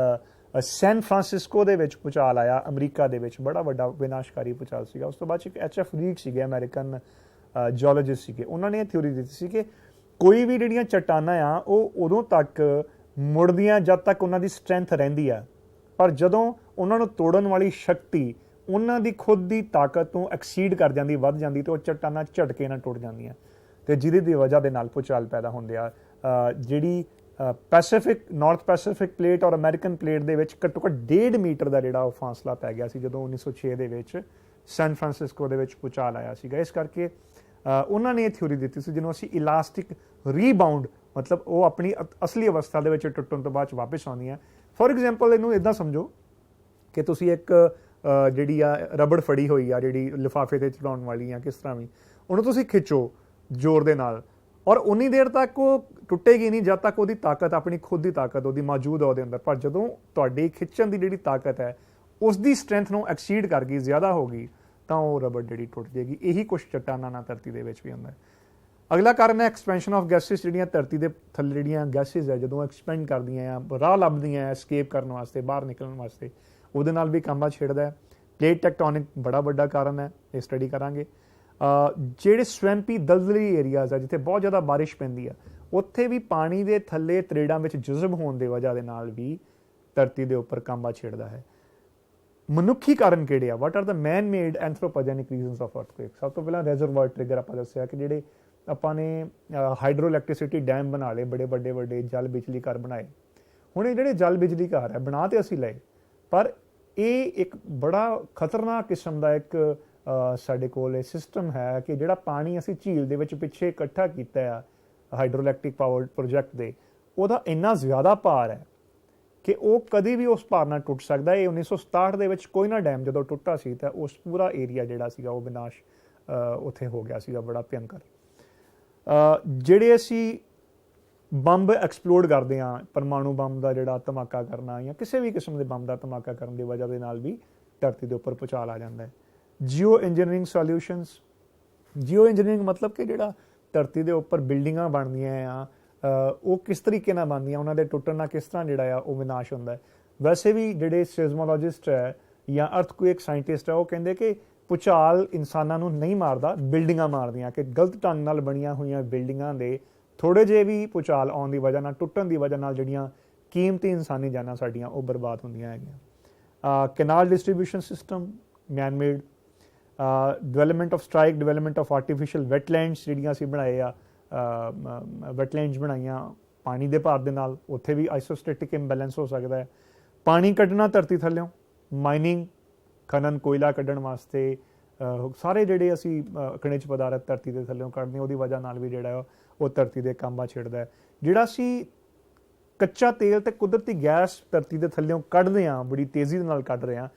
ਸੈਨ ਫਰਾਂਸਿਸਕੋ ਦੇ ਵਿੱਚ ਭੂਚਾਲ ਆਇਆ ਅਮਰੀਕਾ ਦੇ ਵਿੱਚ, ਬੜਾ ਵੱਡਾ ਵਿਨਾਸ਼ਕਾਰੀ ਭੂਚਾਲ ਸੀਗਾ। ਉਸ ਤੋਂ ਬਾਅਦ ਇੱਕ ਐਚ.ਐਫ ਰੀਡ ਸੀਗੇ, ਅਮਰੀਕਨ ਜਿਓਲੋਜਿਸਟ ਸੀਗੇ, ਉਹਨਾਂ ਨੇ ਇਹ ਥਿਊਰੀ ਦਿੱਤੀ ਸੀ ਕਿ ਕੋਈ ਵੀ ਜਿਹੜੀਆਂ ਚੱਟਾਨਾਂ ਆ ਉਹ ਉਦੋਂ ਤੱਕ ਮੁੜਦੀਆਂ ਜਦ ਤੱਕ ਉਹਨਾਂ ਦੀ ਸਟਰੈਂਥ ਰਹਿੰਦੀ ਆ, ਪਰ ਜਦੋਂ ਉਹਨਾਂ ਨੂੰ ਤੋੜਨ ਵਾਲੀ ਸ਼ਕਤੀ ਉਹਨਾਂ ਦੀ ਖੁਦ ਦੀ ਤਾਕਤ ਤੋਂ ਐਕਸੀਡ ਕਰ ਜਾਂਦੀ, ਵੱਧ ਜਾਂਦੀ, ਤੇ ਉਹ ਚੱਟਾਨਾਂ ਝਟਕੇ ਨਾਲ ਟੁੱਟ ਜਾਂਦੀਆਂ, ਤੇ ਜਿਹਦੀ ਦੀ ਵਜ੍ਹਾ ਦੇ ਨਾਲ ਭੂਚਾਲ ਪੈਦਾ ਹੁੰਦੇ ਆ। ਜਿਹੜੀ ਪੈਸੀਫਿਕ, ਨਾਰਥ ਪੈਸੀਫਿਕ ਪਲੇਟ ਔਰ ਅਮਰੀਕਨ ਪਲੇਟ ਦੇ ਵਿੱਚ ਘੱਟੋ ਘੱਟ 1.5 ਮੀਟਰ ਦਾ ਜਿਹੜਾ ਉਹ ਫਾਸਲਾ ਪੈ ਗਿਆ ਸੀ ਜਦੋਂ 1906 ਦੇ ਵਿੱਚ ਸੈਨ ਫਰਾਂਸਿਸਕੋ ਦੇ ਵਿੱਚ ਭੂਚਾਲ ਆਇਆ ਸੀਗਾ। ਇਸ ਕਰਕੇ ਉਹਨਾਂ ਨੇ ਇਹ ਥਿਊਰੀ ਦਿੱਤੀ ਸੀ ਜਿਹਨੂੰ ਅਸੀਂ ਇਲਾਸਟਿਕ ਰੀਬਾਊਂਡ, ਮਤਲਬ ਉਹ ਆਪਣੀ ਅਸਲੀ ਅਵਸਥਾ ਦੇ ਵਿੱਚ ਟੁੱਟਣ ਤੋਂ ਬਾਅਦ 'ਚ ਵਾਪਸ ਆਉਂਦੀਆਂ। ਫੋਰ ਐਗਜ਼ਾਮਪਲ ਇਹਨੂੰ ਇੱਦਾਂ ਸਮਝੋ ਕਿ ਤੁਸੀਂ ਇੱਕ ਜਿਹੜੀ ਆ ਰਬੜ ਫੜੀ ਹੋਈ ਆ, ਜਿਹੜੀ ਲਿਫਾਫੇ 'ਤੇ ਚੜਾਉਣ ਵਾਲੀ ਆ, ਕਿਸ ਤਰ੍ਹਾਂ ਵੀ, ਉਹਨੂੰ ਤੁਸੀਂ ਖਿੱਚੋ ਜ਼ੋਰ ਦੇ ਨਾਲ, ਔਰ ਉਨੀ ਦੇਰ ਤੱਕ ਉਹ ਟੁੱਟੇਗੀ ਨਹੀਂ ਜਦ ਤੱਕ ਉਹਦੀ ਤਾਕਤ, ਆਪਣੀ ਖੁਦ ਦੀ ਤਾਕਤ ਉਹਦੀ ਮੌਜੂਦ ਆ ਉਹਦੇ ਅੰਦਰ। ਪਰ ਜਦੋਂ ਤੁਹਾਡੀ ਖਿੱਚਣ ਦੀ ਜਿਹੜੀ ਤਾਕਤ ਹੈ ਉਸ ਦੀ ਸਟਰੈਂਥ ਨੂੰ ਐਕਸੀਡ ਕਰ ਗਈ, ਜ਼ਿਆਦਾ ਹੋ ਗਈ, ਤਾਂ ਉਹ ਰਬੜ ਜਿਹੜੀ ਟੁੱਟ ਜਾਏਗੀ। ਇਹੀ ਕੁਛ ਚੱਟਾਨਾਂ ਨਾਲ ਧਰਤੀ ਦੇ ਵਿੱਚ ਵੀ ਹੁੰਦਾ ਹੈ। ਅਗਲਾ ਕਾਰਨ ਹੈ ਐਕਸਪੈਂਸ਼ਨ ਆਫ ਗੈਸਿਸ। ਜਿਹੜੀਆਂ ਧਰਤੀ ਦੇ ਥੱਲੇ ਜਿਹੜੀਆਂ ਗੈਸਿਸ ਹੈ ਜਦੋਂ ਐਕਸਪੈਂਡ ਕਰਦੀਆਂ ਆ, ਰਾਹ ਲੱਭਦੀਆਂ ਐਸਕੇਪ ਕਰਨ ਵਾਸਤੇ, ਬਾਹਰ ਨਿਕਲਣ ਵਾਸਤੇ, ਉਹਦੇ ਨਾਲ ਵੀ ਕਾਂਬਾ ਛੇੜਦਾ ਹੈ। ਪਲੇਟ ਟੈਕਟੋਨਿਕ ਬੜਾ ਵੱਡਾ ਕਾਰਨ ਹੈ, ਇਹ ਸਟੱਡੀ ਕਰਾਂਗੇ। ਜਿਹੜੇ ਸਵੈਂਪੀ ਦਲਦਲੀ ਏਰੀਆਜ਼ ਆ ਜਿੱਥੇ ਬਹੁਤ ਜ਼ਿਆਦਾ ਬਾਰਿਸ਼ ਪੈਂਦੀ ਆ, ਉੱਥੇ ਵੀ ਪਾਣੀ ਦੇ ਥੱਲੇ ਤਰੇੜਾਂ ਵਿੱਚ ਜਜ਼ਬ ਹੋਣ ਦੀ ਵਜ੍ਹਾ ਦੇ ਨਾਲ ਵੀ ਧਰਤੀ ਦੇ ਉੱਪਰ ਕਾਂਬਾ ਛੇੜਦਾ ਹੈ। ਮਨੁੱਖੀ ਕਾਰਨ ਕਿਹੜੇ ਆ? What are the man made anthropogenic reasons of earthquake? ਸਭ ਤੋਂ ਪਹਿਲਾਂ ਰੈਜ਼ਰਵਾਇਰ ਟ੍ਰਿਗਰ ਆਪਾਂ ਦੱਸਿਆ ਕਿ ਜਿਹੜੇ ਆਪਾਂ ਨੇ ਹਾਈਡਰੋ ਇਲੈਕਟ੍ਰਿਸਿਟੀ ਡੈਮ ਬਣਾ ਲਏ, ਬੜੇ ਵੱਡੇ ਵੱਡੇ ਜਲ ਬਿਜਲੀ ਘਰ ਬਣਾਏ। ਹੁਣ ਇਹ ਜਿਹੜੇ ਜਲ ਬਿਜਲੀ ਘਰ ਹੈ ਬਣਾ ਤੇ ਅਸੀਂ ਲਏ, ਪਰ ਇਹ ਇੱਕ ਬੜਾ ਖਤਰਨਾਕ ਕਿਸਮ ਦਾ ਇੱਕ ਸਾਡੇ ਕੋਲ ਇਹ ਸਿਸਟਮ ਹੈ ਕਿ ਜਿਹੜਾ ਪਾਣੀ ਅਸੀਂ ਝੀਲ ਦੇ ਵਿੱਚ ਪਿੱਛੇ ਇਕੱਠਾ ਕੀਤਾ ਆ ਹਾਈਡਰੋ ਇਲੈਕਟ੍ਰਿਕ ਪਾਵਰ ਪ੍ਰੋਜੈਕਟ ਦੇ, ਉਹਦਾ ਇੰਨਾ ਜ਼ਿਆਦਾ ਭਾਰ ਹੈ ਕਿ ਉਹ ਕਦੀ ਵੀ ਉਸ ਭਾਰ ਨਾਲ ਟੁੱਟ ਸਕਦਾ। ਇਹ 1967 ਦੇ ਵਿੱਚ ਕੋਇਨਾ ਡੈਮ ਜਦੋਂ ਟੁੱਟਾ ਸੀ ਤਾਂ ਉਸ ਪੂਰਾ ਏਰੀਆ ਜਿਹੜਾ ਸੀਗਾ ਉਹ ਵਿਨਾਸ਼ ਉੱਥੇ ਹੋ ਗਿਆ ਸੀਗਾ, ਬੜਾ ਭਿਅੰਕਰ। ਜਿਹੜੇ ਅਸੀਂ ਬੰਬ ਐਕਸਪਲੋਡ ਕਰਦੇ ਹਾਂ, ਪਰਮਾਣੂ ਬੰਬ ਦਾ ਜਿਹੜਾ ਧਮਾਕਾ ਕਰਨਾ ਜਾਂ ਕਿਸੇ ਵੀ ਕਿਸਮ ਦੇ ਬੰਬ ਦਾ ਧਮਾਕਾ ਕਰਨ ਦੀ ਵਜ੍ਹਾ ਦੇ ਨਾਲ ਵੀ ਧਰਤੀ ਦੇ ਉੱਪਰ ਭੂਚਾਲ ਆ ਜਾਂਦਾ ਹੈ। JIO engineering solutions. JIO engineering ਮਤਲਬ ਕਿ ਜਿਹੜਾ ਧਰਤੀ ਦੇ ਉੱਪਰ ਬਿਲਡਿੰਗਾਂ ਬਣਦੀਆਂ ਆ, ਉਹ ਕਿਸ ਤਰੀਕੇ ਨਾਲ ਬਣਦੀਆਂ, ਉਹਨਾਂ ਦੇ ਟੁੱਟਣ ਨਾਲ ਕਿਸ ਤਰ੍ਹਾਂ ਜਿਹੜਾ ਆ ਉਹ ਵਿਨਾਸ਼ ਹੁੰਦਾ ਹੈ। ਵੈਸੇ ਵੀ ਜਿਹੜੇ ਸਿਜ਼ਮੋਲੋਜਿਸਟ ਹੈ ਜਾਂ ਅਰਥਕੁਏਕ ਸਾਇੰਟਿਸਟ ਹੈ, ਉਹ ਕਹਿੰਦੇ ਕਿ ਭੂਚਾਲ ਇਨਸਾਨਾਂ ਨੂੰ ਨਹੀਂ ਮਾਰਦਾ, ਬਿਲਡਿੰਗਾਂ ਮਾਰਦੀਆਂ, ਕਿ ਗਲਤ ਢੰਗ ਨਾਲ ਬਣੀਆਂ ਹੋਈਆਂ ਬਿਲਡਿੰਗਾਂ ਦੇ ਥੋੜ੍ਹੇ ਜਿਹੇ ਵੀ ਭੂਚਾਲ ਆਉਣ ਦੀ ਵਜ੍ਹਾ ਨਾਲ, ਟੁੱਟਣ ਦੀ ਵਜ੍ਹਾ ਨਾਲ ਜਿਹੜੀਆਂ ਕੀਮਤੀ ਇਨਸਾਨੀ ਜਾਨਾਂ ਸਾਡੀਆਂ ਉਹ ਬਰਬਾਦ ਹੁੰਦੀਆਂ ਹੈਗੀਆਂ। Canal distribution system man made. Development of strike, development of artificial wetlands ਜਿਹੜੀਆਂ ਅਸੀਂ ਬਣਾਏ ਆ, ਵੈਟਲੈਂਡਸ ਬਣਾਈਆਂ ਪਾਣੀ ਦੇ ਭਾਰ ਦੇ ਨਾਲ, ਉੱਥੇ ਵੀ ਆਈਸੋਸਟੈਟਿਕ ਇੰਬੈਲੈਂਸ ਹੋ ਸਕਦਾ ਹੈ। ਪਾਣੀ ਕੱਢਣਾ ਧਰਤੀ ਥੱਲਿਓਂ, ਮਾਈਨਿੰਗ, ਖਨਨ, ਕੋਇਲਾ ਕੱਢਣ ਵਾਸਤੇ, ਸਾਰੇ ਜਿਹੜੇ ਅਸੀਂ ਖਣਿਜ ਪਦਾਰਥ ਧਰਤੀ ਦੇ ਥੱਲਿਓਂ ਕੱਢਦੇ ਉਹਦੀ ਵਜ੍ਹਾ ਨਾਲ ਵੀ ਜਿਹੜਾ ਉਹ ਧਰਤੀ ਦੇ ਕਾਂਬਾ ਛੇੜਦਾ ਹੈ। ਜਿਹੜਾ ਅਸੀਂ ਕੱਚਾ ਤੇਲ ਤੇ ਕੁਦਰਤੀ ਗੈਸ ਧਰਤੀ ਦੇ ਥੱਲਿਓਂ ਕੱਢਦੇ ਹਾਂ, ਬੜੀ ਤੇਜ਼ੀ ਦੇ ਨਾਲ ਕੱਢ ਰਹੇ ਹਾਂ,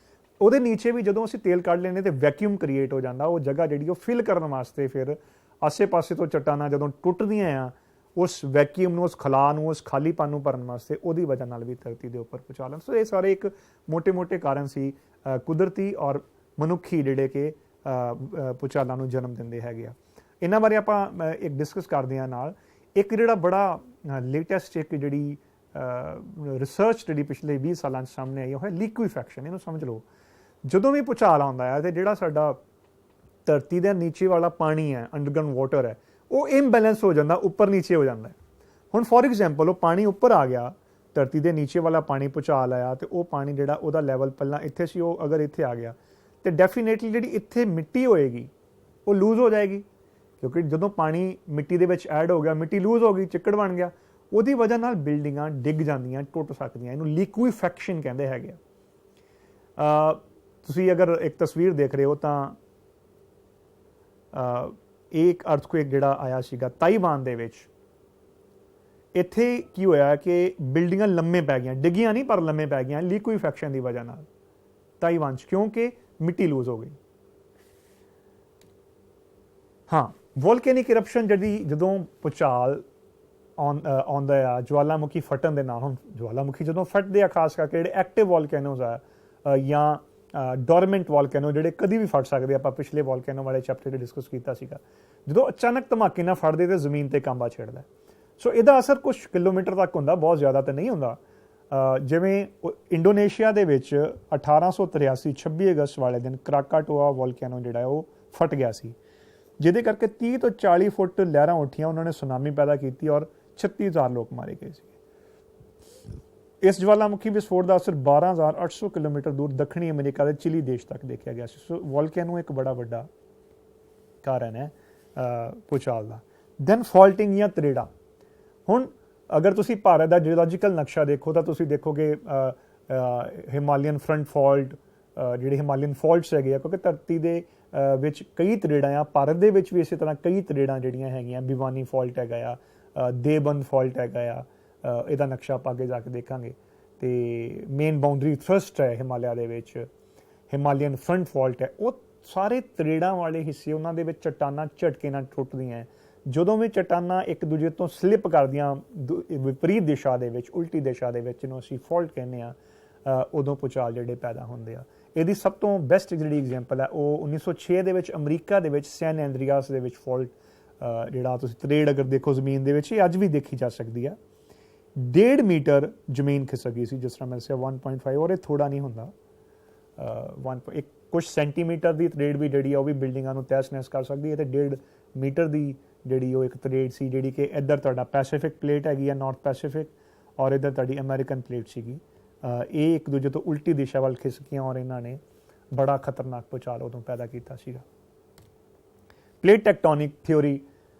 ਉਹਦੇ ਨੀਚੇ ਵੀ ਜਦੋਂ ਅਸੀਂ ਤੇਲ ਕੱਢ ਲੈਂਦੇ ਤੇ ਵੈਕਿਊਮ ਕ੍ਰੀਏਟ ਹੋ ਜਾਂਦਾ। ਉਹ ਜਗ੍ਹਾ ਜਿਹੜੀ ਉਹ ਫਿਲ ਕਰਨ ਵਾਸਤੇ ਫਿਰ ਆਸੇ-ਪਾਸੇ ਤੋਂ ਚੱਟਾਨਾਂ ਜਦੋਂ ਟੁੱਟਦੀਆਂ ਆ, ਉਸ ਵੈਕਿਊਮ ਨੂੰ, ਉਸ ਖਲਾਅ ਨੂੰ, ਉਸ ਖਾਲੀਪਨ ਨੂੰ ਭਰਨ ਵਾਸਤੇ ਉਹਦੀ ਵਜ੍ਹਾ ਨਾਲ ਵੀ ਧਰਤੀ ਦੇ ਉੱਪਰ ਭੂਚਾਲ। ਸੋ ਇਹ ਸਾਰੇ ਇੱਕ ਮੋਟੇ-ਮੋਟੇ ਕਾਰਨ ਸੀ ਕੁਦਰਤੀ ਔਰ ਮਨੁੱਖੀ ਜਿਹੜੇ ਕਿ ਭੂਚਾਲਾਂ ਨੂੰ ਜਨਮ ਦਿੰਦੇ ਹੈਗੇ ਆ। ਇਹਨਾਂ ਬਾਰੇ ਆਪਾਂ ਇੱਕ ਡਿਸਕਸ ਕਰਦੇ ਹਾਂ ਨਾਲ। ਇੱਕ ਜਿਹੜਾ ਬੜਾ ਲੇਟੈਸਟ ਇੱਕ ਜਿਹੜੀ ਰਿਸਰਚ ਜਿਹੜੀ ਪਿਛਲੇ 20 ਸਾਲਾਂ 'ਚ ਸਾਹਮਣੇ ਆਈ ਉਹ ਹੈ ਲਿਕੁਈਫੈਕਸ਼ਨ। ਇਹਨੂੰ ਸਮਝ ਲਓ, ਜਦੋਂ ਵੀ ਭੂਚਾਲ ਆਉਂਦਾ ਹੈ ਤੇ ਜਿਹੜਾ ਸਾਡਾ ਧਰਤੀ ਦੇ ਨੀਚੇ ਵਾਲਾ ਪਾਣੀ ਹੈ, ਅੰਡਰਗਰਾਊਂਡ ਵਾਟਰ ਹੈ, ਉਹ ਇੰਬੈਲੈਂਸ ਹੋ ਜਾਂਦਾ, ਉੱਪਰ ਨੀਚੇ ਹੋ ਜਾਂਦਾ ਹੈ। ਹੁਣ ਫੋਰ ਐਗਜ਼ਾਮਪਲ ਉਹ ਪਾਣੀ ਉੱਪਰ ਆ ਗਿਆ, ਧਰਤੀ ਦੇ ਨੀਚੇ ਵਾਲਾ ਪਾਣੀ ਭੂਚਾਲ ਆਇਆ ਤੇ ਉਹ ਪਾਣੀ ਜਿਹੜਾ ਉਹਦਾ ਲੈਵਲ ਪਹਿਲਾਂ ਇੱਥੇ ਸੀ, ਉਹ ਅਗਰ ਇੱਥੇ ਆ ਗਿਆ ਤੇ ਡੈਫੀਨੇਟਲੀ ਜਿਹੜੀ ਇੱਥੇ ਮਿੱਟੀ ਹੋਏਗੀ ਉਹ ਲੂਜ਼ ਹੋ ਜਾਏਗੀ, ਕਿਉਂਕਿ ਜਦੋਂ ਪਾਣੀ ਮਿੱਟੀ ਦੇ ਵਿੱਚ ਐਡ ਹੋ ਗਿਆ, ਮਿੱਟੀ ਲੂਜ਼ ਹੋ ਗਈ, ਚਿੱਕੜ ਬਣ ਗਿਆ, ਉਹਦੀ ਵਜ੍ਹਾ ਨਾਲ ਬਿਲਡਿੰਗਾਂ ਡਿੱਗ ਜਾਂਦੀਆਂ, ਟੁੱਟ ਸਕਦੀਆਂ। ਇਹਨੂੰ ਲਿਕੁਈਫੈਕਸ਼ਨ ਕਹਿੰਦੇ ਹੈਗੇ ਆ। ਤੁਸੀਂ ਅਗਰ ਇੱਕ ਤਸਵੀਰ ਦੇਖ ਰਹੇ ਹੋ ਤਾਂ ਇਹ ਇੱਕ ਅਰਥਕੁਏਕ ਜਿਹੜਾ ਆਇਆ ਸੀਗਾ ਤਾਈਵਾਨ ਦੇ ਵਿੱਚ। ਇੱਥੇ ਕੀ ਹੋਇਆ ਕਿ ਬਿਲਡਿੰਗਾਂ ਲੰਮੇ ਪੈ ਗਈਆਂ, ਡਿੱਗੀਆਂ ਨਹੀਂ ਪਰ ਲੰਮੇ ਪੈ ਗਈਆਂ ਲਿਕੁਈਫੈਕਸ਼ਨ ਦੀ ਵਜ੍ਹਾ ਨਾਲ ਤਾਈਵਾਨ 'ਚ, ਕਿਉਂਕਿ ਮਿੱਟੀ ਲੂਜ਼ ਹੋ ਗਈ। ਹਾਂ, ਵੋਲਕੈਨਿਕ ਇਰਪਸ਼ਨ ਜਦੋਂ ਭੂਚਾਲ ਆਉਂਦਾ ਆ, ਜਵਾਲਾਮੁਖੀ ਫਟਣ ਦੇ ਨਾਲ। ਹੁਣ ਜਵਾਲਾਮੁਖੀ ਜਦੋਂ ਫਟਦੇ ਆ, ਖਾਸ ਕਰਕੇ ਜਿਹੜੇ ਐਕਟਿਵ ਵੋਲਕੈਨੋਜ਼ ਆ ਜਾਂ ਡੋਰਮੈਂਟ ਵੋਲਕੈਨੋ ਜਿਹੜੇ ਕਦੀ ਵੀ ਫਟ ਸਕਦੇ, ਆਪਾਂ ਪਿਛਲੇ ਵੋਲਕੈਨੋ ਵਾਲੇ ਚੈਪਟਰ 'ਤੇ ਡਿਸਕਸ ਕੀਤਾ ਸੀਗਾ, ਜਦੋਂ ਅਚਾਨਕ ਧਮਾਕੇ ਨਾਲ ਫਟਦੇ ਤੇ ਜ਼ਮੀਨ ਤੇ ਕਾਂਬਾ ਛੇੜਦਾ। ਸੋ ਇਹਦਾ ਅਸਰ ਕੁਝ ਕਿਲੋਮੀਟਰ ਤੱਕ ਹੁੰਦਾ, ਬਹੁਤ ਜ਼ਿਆਦਾ ਤਾਂ ਨਹੀਂ ਹੁੰਦਾ, ਜਿਵੇਂ ਇੰਡੋਨੇਸ਼ੀਆ ਦੇ ਵਿੱਚ 1883 26 ਅਗਸਤ ਵਾਲੇ ਦਿਨ ਕਰਾਕਾਟੋਆ ਵੋਲਕੈਨੋ ਜਿਹੜਾ ਉਹ ਫਟ ਗਿਆ ਸੀ, ਜਿਹਦੇ ਕਰਕੇ 30 ਤੋਂ 40 ਫੁੱਟ ਲਹਿਰਾਂ ਉੱਠੀਆਂ, ਉਹਨਾਂ ਨੇ ਸੁਨਾਮੀ ਪੈਦਾ ਕੀਤੀ ਔਰ 36,000 ਲੋਕ ਮਾਰੇ ਗਏ ਸੀ। ਇਸ ਜਵਾਲਾਮੁਖੀ ਵਿਸਫੋਟ ਦਾ ਅਸਰ 12,800 ਕਿਲੋਮੀਟਰ ਦੂਰ ਦੱਖਣੀ ਅਮਰੀਕਾ ਦੇ ਚਿਲੀ ਦੇਸ਼ ਤੱਕ ਦੇਖਿਆ ਗਿਆ ਸੀ। ਸੋ ਵੋਲਕੈਨੋ ਇੱਕ ਬੜਾ ਵੱਡਾ ਕਾਰਨ ਹੈ ਭੂਚਾਲ ਦਾ। ਦੈਨ ਫਾਲਟਿੰਗ ਜਾਂ ਤਰੇੜਾ। ਹੁਣ ਅਗਰ ਤੁਸੀਂ ਭਾਰਤ ਦਾ ਜਿਓਲੋਜੀਕਲ ਨਕਸ਼ਾ ਦੇਖੋ ਤਾਂ ਤੁਸੀਂ ਦੇਖੋਗੇ ਹਿਮਾਲੀਅਨ ਫਰੰਟ ਫਾਲਟ, ਜਿਹੜੇ ਹਿਮਾਲੀਅਨ ਫਾਲਟਸ ਹੈਗੇ ਆ, ਕਿਉਂਕਿ ਧਰਤੀ ਦੇ ਵਿੱਚ ਕਈ ਤਰੇੜਾਂ ਆ। ਭਾਰਤ ਦੇ ਵਿੱਚ ਵੀ ਇਸੇ ਤਰ੍ਹਾਂ ਕਈ ਤਰੇੜਾਂ ਜਿਹੜੀਆਂ ਹੈਗੀਆਂ, ਭਿਵਾਨੀ ਫਾਲਟ ਹੈਗਾ ਆ, ਦੇਵਬੰਦ ਫਾਲਟ ਹੈਗਾ ਆ, ਇਹਦਾ ਨਕਸ਼ਾ ਆਪਾਂ ਅੱਗੇ ਜਾ ਕੇ ਦੇਖਾਂਗੇ। ਤੇ ਮੇਨ ਬਾਉਂਡਰੀ ਥਰਸਟ ਹੈ ਹਿਮਾਲਿਆ ਦੇ ਵਿੱਚ, ਹਿਮਾਲੀਅਨ ਫਰੰਟ ਫਾਲਟ ਹੈ। ਉਹ ਸਾਰੇ ਤਰੇੜਾਂ ਵਾਲੇ ਹਿੱਸੇ, ਉਹਨਾਂ ਦੇ ਵਿੱਚ ਚਟਾਨਾਂ ਝਟਕੇ ਨਾਲ ਟੁੱਟਦੀਆਂ। ਜਦੋਂ ਵੀ ਚਟਾਨਾਂ ਇੱਕ ਦੂਜੇ ਤੋਂ ਸਲਿੱਪ ਕਰਦੀਆਂ ਵਿਪਰੀਤ ਦਿਸ਼ਾ ਦੇ ਵਿੱਚ, ਉਲਟੀ ਦਿਸ਼ਾ ਦੇ ਵਿੱਚ, ਜਿਹਨੂੰ ਅਸੀਂ ਫਾਲਟ ਕਹਿੰਦੇ ਆ, ਉਦੋਂ ਭੂਚਾਲ ਜਿਹੜੇ ਪੈਦਾ ਹੁੰਦੇ ਆ। ਇਹਦੀ ਸਭ ਤੋਂ ਬੈਸਟ ਜਿਹੜੀ ਐਗਜ਼ਾਮਪਲ ਹੈ ਉਹ 1906 ਦੇ ਵਿੱਚ ਅਮਰੀਕਾ ਦੇ ਵਿੱਚ ਸੈਨ ਐਂਡਰੀਆਸ ਦੇ ਵਿੱਚ ਫਾਲਟ, ਜਿਹੜਾ ਤੁਸੀਂ ਤਰੇੜ ਅਗਰ ਦੇਖੋ ਜ਼ਮੀਨ ਦੇ ਵਿੱਚ, ਇਹ ਅੱਜ ਵੀ ਦੇਖੀ ਜਾ ਸਕਦੀ ਆ। 1.5 ਮੀਟਰ ਜ਼ਮੀਨ ਖਿਸਕ ਗਈ ਸੀ, ਜਿਸ ਤਰ੍ਹਾਂ ਮੈਂ ਦੱਸਿਆ 1.5, ਔਰ ਇਹ ਥੋੜਾ ਨਹੀਂ ਹੁੰਦਾ। ਕੁਝ ਸੈਂਟੀਮੀਟਰ ਦੀ ਤਰੇੜ ਵੀ ਜਿਹੜੀ ਆ ਉਹ ਵੀ ਬਿਲਡਿੰਗਾਂ ਨੂੰ ਤਹਿਸ ਨਹਿਸ ਕਰ ਸਕਦੀ ਹੈ। ਤੇ 1.5 ਮੀਟਰ ਦੀ ਜਿਹੜੀ ਉਹ ਇੱਕ ਤਰੇੜ ਸੀ, ਜਿਹੜੀ ਕਿ ਇੱਧਰ ਤੁਹਾਡਾ ਪੈਸੀਫਿਕ ਪਲੇਟ ਹੈਗੀ ਆ, ਨਾਰਥ ਪੈਸੀਫਿਕ, ਔਰ ਇੱਧਰ ਤੁਹਾਡੀ ਅਮਰੀਕਨ ਪਲੇਟ ਸੀਗੀ। ਇਹ ਇੱਕ ਦੂਜੇ ਤੋਂ ਉਲਟੀ ਦਿਸ਼ਾ ਵੱਲ ਖਿਸਕੀਆਂ ਔਰ ਇਹਨਾਂ ਨੇ ਬੜਾ ਖਤਰਨਾਕ ਭੂਚਾਲ ਉਦੋਂ ਪੈਦਾ ਕੀਤਾ ਸੀਗਾ। ਪਲੇਟ ਟੈਕਟੋਨਿਕ ਥਿਓਰੀ,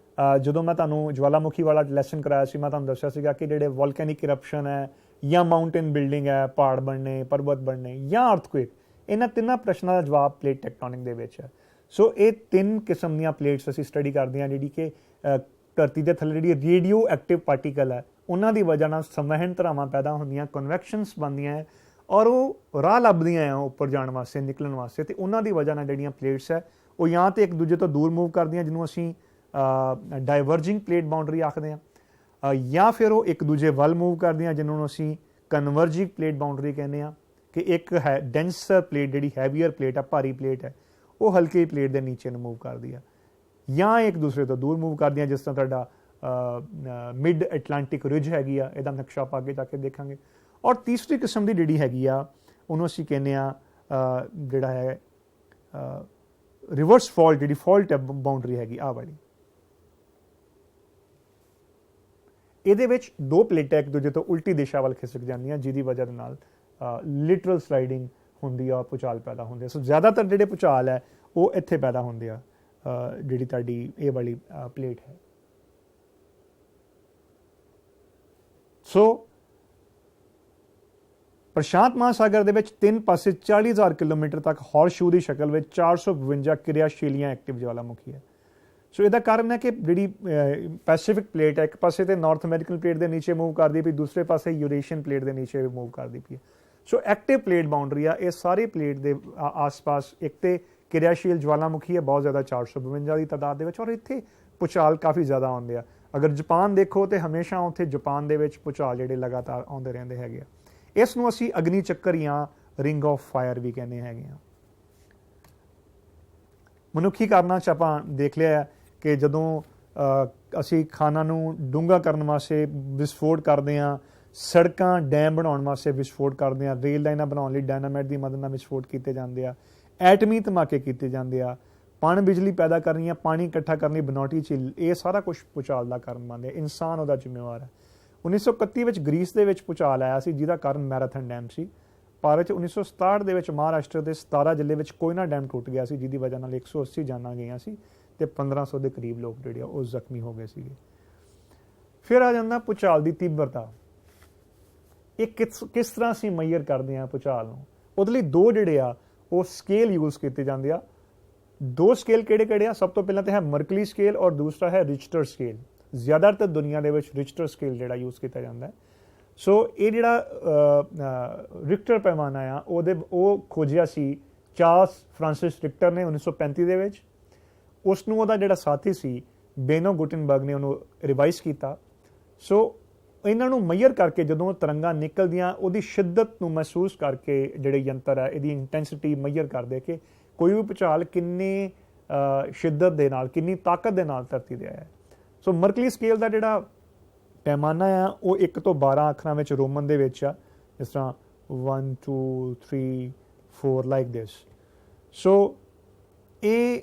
ਜਦੋਂ ਮੈਂ ਤੁਹਾਨੂੰ ਜਵਾਲਾਮੁਖੀ ਵਾਲਾ ਲੈਸਨ ਕਰਾਇਆ ਸੀ, ਮੈਂ ਤੁਹਾਨੂੰ ਦੱਸਿਆ ਸੀਗਾ ਕਿ ਜਿਹੜੇ ਵੋਲਕੈਨਿਕ ਇਰਪਸ਼ਨ ਹੈ ਜਾਂ ਮਾਊਂਟੇਨ ਬਿਲਡਿੰਗ ਹੈ, ਪਹਾੜ ਬਣਨੇ, ਪਰਬਤ ਬਣਨੇ ਜਾਂ ਅਰਥਕੁਏਕ, ਇਹਨਾਂ ਤਿੰਨਾਂ ਪ੍ਰਸ਼ਨਾਂ ਦਾ ਜਵਾਬ ਪਲੇਟ ਟੈਕਟੋਨਿਕ ਦੇ ਵਿੱਚ ਹੈ। ਸੋ ਇਹ 3 ਕਿਸਮ ਦੀਆਂ ਪਲੇਟਸ ਅਸੀਂ ਸਟੱਡੀ ਕਰਦੇ ਹਾਂ, ਜਿਹੜੀ ਕਿ ਧਰਤੀ ਦੇ ਥੱਲੇ ਜਿਹੜੀ ਰੇਡੀਓ ਐਕਟਿਵ ਪਾਰਟੀਕਲ ਹੈ, ਉਹਨਾਂ ਦੀ ਵਜ੍ਹਾ ਨਾਲ ਸੰਵਹਿਣ ਧਰਾਵਾਂ ਪੈਦਾ ਹੁੰਦੀਆਂ, ਕਨਵੈਕਸ਼ਨਸ ਬਣਦੀਆਂ ਔਰ ਉਹ ਰਾਹ ਲੱਭਦੀਆਂ ਆ ਉੱਪਰ ਜਾਣ ਵਾਸਤੇ, ਨਿਕਲਣ ਵਾਸਤੇ। ਤੇ ਉਹਨਾਂ ਦੀ ਵਜ੍ਹਾ ਨਾਲ ਜਿਹੜੀਆਂ ਪਲੇਟਸ ਹੈ ਉਹ ਜਾਂ ਤਾਂ ਇੱਕ ਦੂਜੇ ਤੋਂ ਦੂਰ ਮੂਵ ਕਰਦੀਆਂ, ਜਿਹਨੂੰ ਅਸੀਂ ਡਾਈਵਰਜਿੰਗ ਪਲੇਟ ਬਾਉਂਡਰੀ ਆਖਦੇ ਹਾਂ, ਜਾਂ ਫਿਰ ਉਹ ਇੱਕ ਦੂਜੇ ਵੱਲ ਮੂਵ ਕਰਦੀਆਂ, ਜਿਹਨੂੰ ਅਸੀਂ ਕਨਵਰਜਿੰਗ ਪਲੇਟ ਬਾਉਂਡਰੀ ਕਹਿੰਦੇ ਹਾਂ। ਕਿ ਇੱਕ ਹੈ ਡੈਂਸਰ ਪਲੇਟ, ਜਿਹੜੀ ਹੈਵੀਅਰ ਪਲੇਟ ਹੈ, ਭਾਰੀ ਪਲੇਟ ਹੈ, ਉਹ ਹਲਕੀ ਪਲੇਟ ਦੇ ਨੀਚੇ ਨੂੰ ਮੂਵ ਕਰਦੀ ਆ, ਜਾਂ ਇੱਕ ਦੂਸਰੇ ਤੋਂ ਦੂਰ ਮੂਵ ਕਰਦੀਆਂ, ਜਿਸ ਤਰ੍ਹਾਂ ਤੁਹਾਡਾ ਮਿਡ ਐਟਲਾਂਟਿਕ ਰਿਜ ਹੈਗੀ ਆ। ਇਹਦਾ ਨਕਸ਼ਾ ਆਪਾਂ ਅੱਗੇ ਜਾ ਕੇ ਦੇਖਾਂਗੇ। ਔਰ ਤੀਸਰੀ ਕਿਸਮ ਦੀ ਜਿਹੜੀ ਹੈਗੀ ਆ, ਉਹਨੂੰ ਅਸੀਂ ਕਹਿੰਦੇ ਆ ਜਿਹੜਾ ਹੈ ਰਿਵਰਸ ਫਾਲਟ, ਜਿਹੜੀ ਫਾਲਟ ਬਾਉਂਡਰੀ ਹੈਗੀ ਆਹ ਵਾਲੀ। ਇਹਦੇ ਵਿੱਚ 2 ਪਲੇਟਾਂ ਇੱਕ ਦੂਜੇ ਤੋਂ ਉਲਟੀ ਦਿਸ਼ਾ ਵੱਲ ਖਿਸਕ ਜਾਂਦੀਆਂ, ਜਿਹਦੀ ਵਜ੍ਹਾ ਦੇ ਨਾਲ ਲਿਟਰਲ ਸਲਾਈਡਿੰਗ ਹੁੰਦੀ ਆ, ਭੂਚਾਲ ਪੈਦਾ ਹੁੰਦੇ ਆ। ਸੋ ਜ਼ਿਆਦਾਤਰ ਜਿਹੜੇ ਭੂਚਾਲ ਹੈ ਉਹ ਇੱਥੇ ਪੈਦਾ ਹੁੰਦੇ ਆ, ਜਿਹੜੀ ਤੁਹਾਡੀ ਇਹ ਵਾਲੀ ਪਲੇਟ ਹੈ। ਸੋ ਪ੍ਰਸ਼ਾਂਤ ਮਹਾਸਾਗਰ ਦੇ ਵਿੱਚ 3 ਪਾਸੇ 40,000 ਕਿਲੋਮੀਟਰ ਤੱਕ ਹੌਰਸ਼ੂ ਦੀ ਸ਼ਕਲ ਵਿੱਚ 452 ਕਿਰਿਆਸ਼ੀਲੀਆਂ ਐਕਟਿਵ ਜਵਾਲਾਮੁਖੀ ਹੈ। ਸੋ ਇਹਦਾ ਕਾਰਨ ਹੈ ਕਿ ਜਿਹੜੀ ਪੈਸੀਫਿਕ ਪਲੇਟ ਹੈ, ਇੱਕ ਪਾਸੇ ਤੇ ਨਾਰਥ ਅਮਰੀਕਨ ਪਲੇਟ ਦੇ ਨੀਚੇ ਮੂਵ ਕਰਦੀ ਪਈ, ਦੂਸਰੇ ਪਾਸੇ ਯੂਰੇਸ਼ੀਅਨ ਪਲੇਟ ਦੇ ਨੀਚੇ ਮੂਵ ਕਰਦੀ ਪਈ ਹੈ। ਸੋ ਐਕਟਿਵ ਪਲੇਟ ਬਾਉਂਡਰੀ ਆ, ਇਹ ਸਾਰੀ ਪਲੇਟ ਦੇ ਆਸ-ਪਾਸ ਇੱਕ ਤੇ ਕਿਰਿਆਸ਼ੀਲ ਜਵਾਲਾਮੁਖੀ ਹੈ ਬਹੁਤ ਜ਼ਿਆਦਾ, 452 ਦੀ ਤਾਦਾਦ ਦੇ ਵਿੱਚ, ਔਰ ਇੱਥੇ ਭੂਚਾਲ ਕਾਫੀ ਜ਼ਿਆਦਾ ਆਉਂਦੇ ਆ। ਅਗਰ ਜਾਪਾਨ ਦੇਖੋ ਤੇ ਹਮੇਸ਼ਾ ਉੱਥੇ ਜਾਪਾਨ ਦੇ ਵਿੱਚ ਭੂਚਾਲ ਜਿਹੜੇ ਲਗਾਤਾਰ ਆਉਂਦੇ ਰਹਿੰਦੇ ਹੈਗੇ ਆ। ਇਸ ਨੂੰ ਅਸੀਂ ਅਗਨੀ ਚੱਕਰ ਜਾਂ ਰਿੰਗ ਆਫ ਫਾਇਰ ਵੀ ਕਹਿੰਦੇ ਹੈਗੇ ਆ। ਮਨੁੱਖੀ ਕਾਰਨਾਂ 'ਚ ਆਪਾਂ ਦੇਖ ਲਿਆ ਕਿ ਜਦੋਂ ਅਸੀਂ ਖਾਣਾ ਨੂੰ ਡੂੰਘਾ ਕਰਨ ਵਾਸਤੇ ਵਿਸਫੋਟ ਕਰਦੇ ਹਾਂ, ਸੜਕਾਂ ਡੈਮ ਬਣਾਉਣ ਵਾਸਤੇ ਵਿਸਫੋਟ ਕਰਦੇ ਹਾਂ, ਰੇਲ ਲਾਈਨਾਂ ਬਣਾਉਣ ਲਈ ਡਾਇਨਾਮਾਈਟ ਦੀ ਮਦਦ ਨਾਲ ਵਿਸਫੋਟ ਕੀਤੇ ਜਾਂਦੇ ਆ, ਐਟਮੀ ਧਮਾਕੇ ਕੀਤੇ ਜਾਂਦੇ ਆ, ਪਣ ਬਿਜਲੀ ਪੈਦਾ ਕਰਨੀ ਆ, ਪਾਣੀ ਇਕੱਠਾ ਕਰਨੀ, ਬਨੌਟੀ ਝੀਲ, ਇਹ ਸਾਰਾ ਕੁਝ ਭੂਚਾਲ ਦਾ ਕਾਰਨ ਬਣਦੇ ਆ। ਇਨਸਾਨ ਉਹਦਾ ਜ਼ਿੰਮੇਵਾਰ ਹੈ। 1931 ਵਿੱਚ ਗ੍ਰੀਸ ਦੇ ਵਿੱਚ ਭੂਚਾਲ ਆਇਆ ਸੀ, ਜਿਹਦਾ ਕਾਰਨ ਮੈਰਾਥਨ ਡੈਮ ਸੀ। ਭਾਰਤ 'ਚ 1967 ਦੇ ਵਿੱਚ ਮਹਾਰਾਸ਼ਟਰ ਦੇ 17 ਜ਼ਿਲ੍ਹੇ ਵਿੱਚ ਕੋਇਨਾ ਡੈਮ ਟੁੱਟ ਗਿਆ ਸੀ, ਜਿਹਦੀ ਵਜ੍ਹਾ ਨਾਲ 180 ਜਾਨਾਂ ਗਈਆਂ ਸੀ ਤੇ 1500 ਦੇ ਕਰੀਬ ਲੋਕ ਜਿਹੜੇ ਆ ਉਹ ਜ਼ਖਮੀ ਹੋ ਗਏ ਸੀਗੇ। ਫਿਰ ਆ ਜਾਂਦਾ ਭੂਚਾਲ ਦੀ ਤੀਬਰਤਾ। ਇਹ ਕਿਸ ਤਰ੍ਹਾਂ ਅਸੀਂ ਮੈਜ਼ਰ ਕਰਦੇ ਹਾਂ ਭੂਚਾਲ ਨੂੰ? ਉਹਦੇ ਲਈ 2 ਜਿਹੜੇ ਆ ਉਹ ਸਕੇਲ ਯੂਜ਼ ਕੀਤੇ ਜਾਂਦੇ ਆ। 2 ਸਕੇਲ ਕਿਹੜੇ ਆ? ਸਭ ਤੋਂ ਪਹਿਲਾਂ ਤਾਂ ਹੈ ਮਰਕਲੀ ਸਕੇਲ ਔਰ ਦੂਸਰਾ ਹੈ ਰਿਚਟਰ ਸਕੇਲ। ਜ਼ਿਆਦਾਤਰ ਦੁਨੀਆ ਦੇ ਵਿੱਚ ਰਿਚਟਰ ਸਕੇਲ ਜਿਹੜਾ ਯੂਜ਼ ਕੀਤਾ ਜਾਂਦਾ ਹੈ। ਸੋ ਇਹ ਜਿਹੜਾ ਰਿਕਟਰ ਪੈਮਾਨਾ ਆ ਉਹ ਖੋਜਿਆ ਸੀ ਚਾਰਲਸ ਫ੍ਰਾਂਸਿਸ ਰਿਕਟਰ ਨੇ 1935 ਦੇ ਵਿੱਚ। ਉਸ ਨੂੰ ਉਹਦਾ ਜਿਹੜਾ ਸਾਥੀ ਸੀ ਬੇਨੋ ਗੁਟਨਬਰਗ ਨੇ ਉਹਨੂੰ ਰਿਵਾਈਜ਼ ਕੀਤਾ। ਸੋ ਇਹਨਾਂ ਨੂੰ ਮੈਜ਼ਰ ਕਰਕੇ ਜਦੋਂ ਤਰੰਗਾਂ ਨਿਕਲਦੀਆਂ, ਉਹਦੀ ਸ਼ਿੱਦਤ ਨੂੰ ਮਹਿਸੂਸ ਕਰਕੇ ਜਿਹੜੇ ਯੰਤਰ ਹੈ ਇਹਦੀ ਇੰਟੈਂਸਿਟੀ ਮੈਜ਼ਰ ਕਰਦੇ ਕਿ ਕੋਈ ਵੀ ਭੂਚਾਲ ਕਿੰਨੀ ਸ਼ਿੱਦਤ ਦੇ ਨਾਲ, ਕਿੰਨੀ ਤਾਕਤ ਦੇ ਨਾਲ ਧਰਤੀ 'ਤੇ ਆਇਆ। ਸੋ ਮਰਕਲੀ ਸਕੇਲ ਦਾ ਜਿਹੜਾ ਪੈਮਾਨਾ ਆ ਉਹ 1 ਤੋਂ 12 ਅੱਖਰਾਂ ਵਿੱਚ ਰੋਮਨ ਦੇ ਵਿੱਚ ਆ। ਜਿਸ ਤਰ੍ਹਾਂ 1 2 3 4 ਲਾਈਕ ਦਿਸ। ਸੋ ਇਹ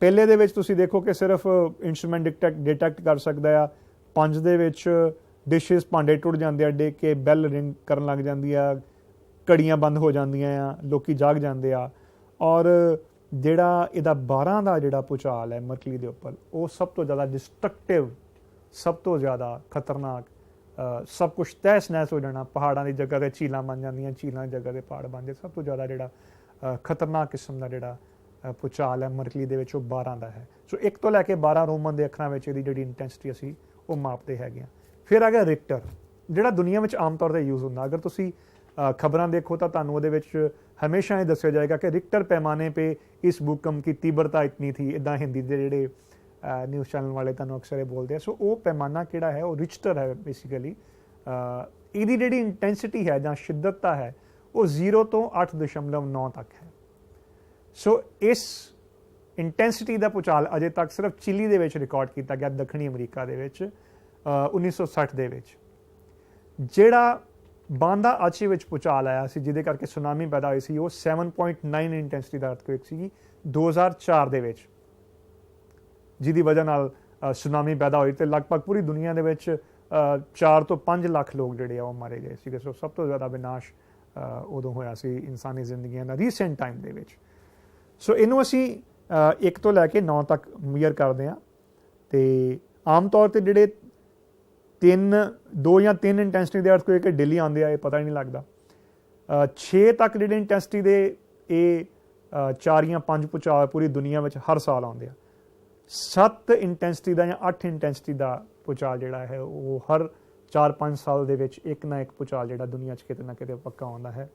ਪਹਿਲੇ ਦੇ ਵਿੱਚ ਤੁਸੀਂ ਦੇਖੋ ਕਿ ਸਿਰਫ ਇੰਸਟਰੂਮੈਂਟ ਡਿਟੈਕਟ ਕਰ ਸਕਦਾ ਆ। 5 ਦੇ ਵਿੱਚ ਡਿਸ਼ਿਸ ਭਾਂਡੇ ਟੁੱਟ ਜਾਂਦੇ ਆ, ਡਿੱਗ ਕੇ ਬੈਲ ਰਿੰਗ ਕਰਨ ਲੱਗ ਜਾਂਦੀ ਆ, ਘੜੀਆਂ ਬੰਦ ਹੋ ਜਾਂਦੀਆਂ ਆ, ਲੋਕੀ ਜਾਗ ਜਾਂਦੇ ਆ। ਔਰ ਜਿਹੜਾ ਇਹਦਾ 12 ਦਾ ਜਿਹੜਾ ਭੂਚਾਲ ਹੈ ਮਰਕਲੀ ਦੇ ਉੱਪਰ, ਉਹ ਸਭ ਤੋਂ ਜ਼ਿਆਦਾ ਡਿਸਟਰਕਟਿਵ, ਸਭ ਤੋਂ ਜ਼ਿਆਦਾ ਖਤਰਨਾਕ, ਸਭ ਕੁਛ ਤਹਿਸ ਨਹਿਸ ਹੋ ਜਾਣਾ, ਪਹਾੜਾਂ ਦੀ ਜਗ੍ਹਾ 'ਤੇ ਝੀਲਾਂ ਬਣ ਜਾਂਦੀਆਂ, ਝੀਲਾਂ ਦੀ ਜਗ੍ਹਾ 'ਤੇ ਪਹਾੜ ਬਣ ਜਾਂਦੇ। ਸਭ ਤੋਂ ਜ਼ਿਆਦਾ ਜਿਹੜਾ ਖਤਰਨਾਕ ਕਿਸਮ ਦਾ ਜਿਹੜਾ ਭੂਚਾਲ ਹੈ ਮਰਕਲੀ ਦੇ ਵਿੱਚ, ਉਹ 12 ਦਾ ਹੈ। ਸੋ 1 ਤੋਂ ਲੈ ਕੇ 12 ਰੋਮਨ ਦੇ ਅੱਖਰਾਂ ਵਿੱਚ ਇਹਦੀ ਜਿਹੜੀ ਇੰਟੈਂਸਿਟੀ ਅਸੀਂ ਉਹ ਮਾਪਦੇ ਹੈਗੇ ਹਾਂ। ਫਿਰ ਆ ਗਿਆ ਰਿਕਟਰ, ਜਿਹੜਾ ਦੁਨੀਆ ਵਿੱਚ ਆਮ ਤੌਰ 'ਤੇ ਯੂਜ਼ ਹੁੰਦਾ। ਅਗਰ ਤੁਸੀਂ ਖਬਰਾਂ ਦੇਖੋ ਤਾਂ ਤੁਹਾਨੂੰ ਉਹਦੇ ਵਿੱਚ ਹਮੇਸ਼ਾ ਇਹ ਦੱਸਿਆ ਜਾਏਗਾ ਕਿ ਰਿਕਟਰ ਪੈਮਾਨੇ 'ਤੇ ਇਸ ਭੂਕੰਪ की तीव्रता इतनी थी। ਇੱਦਾਂ ਹਿੰਦੀ ਦੇ ਜਿਹੜੇ ਨਿਊਜ਼ ਚੈਨਲ ਵਾਲੇ ਤੁਹਾਨੂੰ ਅਕਸਰ ਇਹ ਬੋਲਦੇ ਆ। ਸੋ ਉਹ ਪੈਮਾਨਾ ਕਿਹੜਾ ਹੈ, ਉਹ ਰਿਕਟਰ ਹੈ ਬੇਸਿਕਲੀ। ਇਹਦੀ ਜਿਹੜੀ ਇੰਟੈਂਸਿਟੀ ਹੈ ਜਾਂ ਸ਼ਿੱਦਤਤਾ ਹੈ ਉਹ 0 ਤੋਂ 8.9 ਤੱਕ ਹੈ। ਸੋ ਇਸ ਇੰਟੈਂਸਿਟੀ ਦਾ ਭੂਚਾਲ ਅਜੇ ਤੱਕ ਸਿਰਫ ਚਿਲੀ ਦੇ ਵਿੱਚ ਰਿਕਾਰਡ ਕੀਤਾ ਗਿਆ, ਦੱਖਣੀ ਅਮਰੀਕਾ ਦੇ ਵਿੱਚ 1960 ਦੇ ਵਿੱਚ। ਜਿਹੜਾ ਬਾਂਦਾ ਆਚੀ ਵਿੱਚ ਭੂਚਾਲ ਆਇਆ ਸੀ ਜਿਹਦੇ ਕਰਕੇ ਸੁਨਾਮੀ ਪੈਦਾ ਹੋਈ ਸੀ, ਉਹ 7.9 ਇੰਟੈਂਸਿਟੀ ਦਾ ਅਰਥਕੁਏਕ ਸੀ 2004 ਦੇ ਵਿੱਚ, ਜਿਹਦੀ ਵਜ੍ਹਾ ਨਾਲ ਸੁਨਾਮੀ ਪੈਦਾ ਹੋਈ ਤੇ ਲਗਭਗ ਪੂਰੀ ਦੁਨੀਆ ਦੇ ਵਿੱਚ 4 ਤੋਂ 5 ਲੱਖ ਲੋਕ ਜਿਹੜੇ ਆ ਉਹ ਮਾਰੇ ਗਏ ਸੀਗੇ। ਸੋ ਸਭ ਤੋਂ ਜ਼ਿਆਦਾ ਵਿਨਾਸ਼ ਉਦੋਂ ਹੋਇਆ ਸੀ ਇਨਸਾਨੀ ਜ਼ਿੰਦਗੀਆਂ ਦਾ ਰੀਸੈਂਟ ਟਾਈਮ ਦੇ ਵਿੱਚ। ਸੋ ਇਹਨੂੰ ਅਸੀਂ 1 ਤੋਂ ਲੈ ਕੇ 9 ਤੱਕ ਮੀਅਰ ਕਰਦੇ ਹਾਂ। ਤੇ ਆਮ ਤੌਰ ਤੇ ਜਿਹੜੇ 2 ਜਾਂ 3 ਇੰਟੈਂਸਿਟੀ ਦੇ ਅਰਥਕੁਏਕ ਦਿੱਲੀ ਆਉਂਦੇ ਆ, ਇਹ ਪਤਾ ਹੀ ਨਹੀਂ ਲੱਗਦਾ। 6 ਤੱਕ ਜਿਹੜੇ ਇੰਟੈਂਸਿਟੀ ਦੇ ਇਹ 4 ਜਾਂ 5 ਭੂਚਾਲ ਪੂਰੀ ਦੁਨੀਆ ਵਿੱਚ ਹਰ ਸਾਲ ਆਉਂਦੇ ਆ। 7 ਇੰਟੈਂਸਿਟੀ ਦਾ ਜਾਂ 8 ਇੰਟੈਂਸਿਟੀ ਦਾ ਭੂਚਾਲ ਜਿਹੜਾ ਹੈ ਉਹ ਹਰ 4-5 ਸਾਲ ਦੇ ਵਿੱਚ ਇੱਕ ਨਾ ਇੱਕ ਭੂਚਾਲ ਜਿਹੜਾ ਦੁਨੀਆ 'ਚ ਕਿਤੇ ਨਾ ਕਿਤੇ ਪੱਕਾ ਆਉਂਦਾ ਹੈ।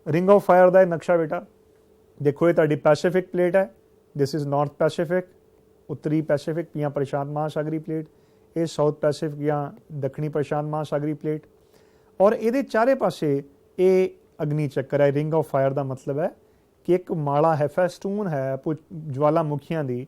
ਰਿੰਗ ਆਫ ਫਾਇਰ ਦਾ ਇਹ ਨਕਸ਼ਾ ਬੇਟਾ ਦੇਖੋ, ਇਹ ਤੁਹਾਡੀ ਪੈਸੀਫਿਕ ਪਲੇਟ ਹੈ। ਦਿਸ ਇਜ਼ ਨਾਰਥ ਪੈਸੀਫਿਕ, ਉੱਤਰੀ ਪੈਸੀਫਿਕ ਜਾਂ ਪ੍ਰਸ਼ਾਂਤ ਮਹਾਸਾਗਰੀ ਪਲੇਟ। ਇਹ ਸਾਊਥ ਪੈਸੀਫਿਕ ਜਾਂ ਦੱਖਣੀ ਪ੍ਰਸ਼ਾਂਤ ਮਹਾਸਾਗਰੀ ਪਲੇਟ। ਔਰ ਇਹਦੇ ਚਾਰੇ ਪਾਸੇ ਇਹ ਅਗਨੀ ਚੱਕਰ ਹੈ। ਰਿੰਗ ਆਫ ਫਾਇਰ ਦਾ ਮਤਲਬ ਹੈ ਕਿ ਇੱਕ ਮਾਲਾ ਹੈ, ਫੈਸਟੂਨ ਹੈ ਜਵਾਲਾਮੁਖੀਆਂ ਦੀ,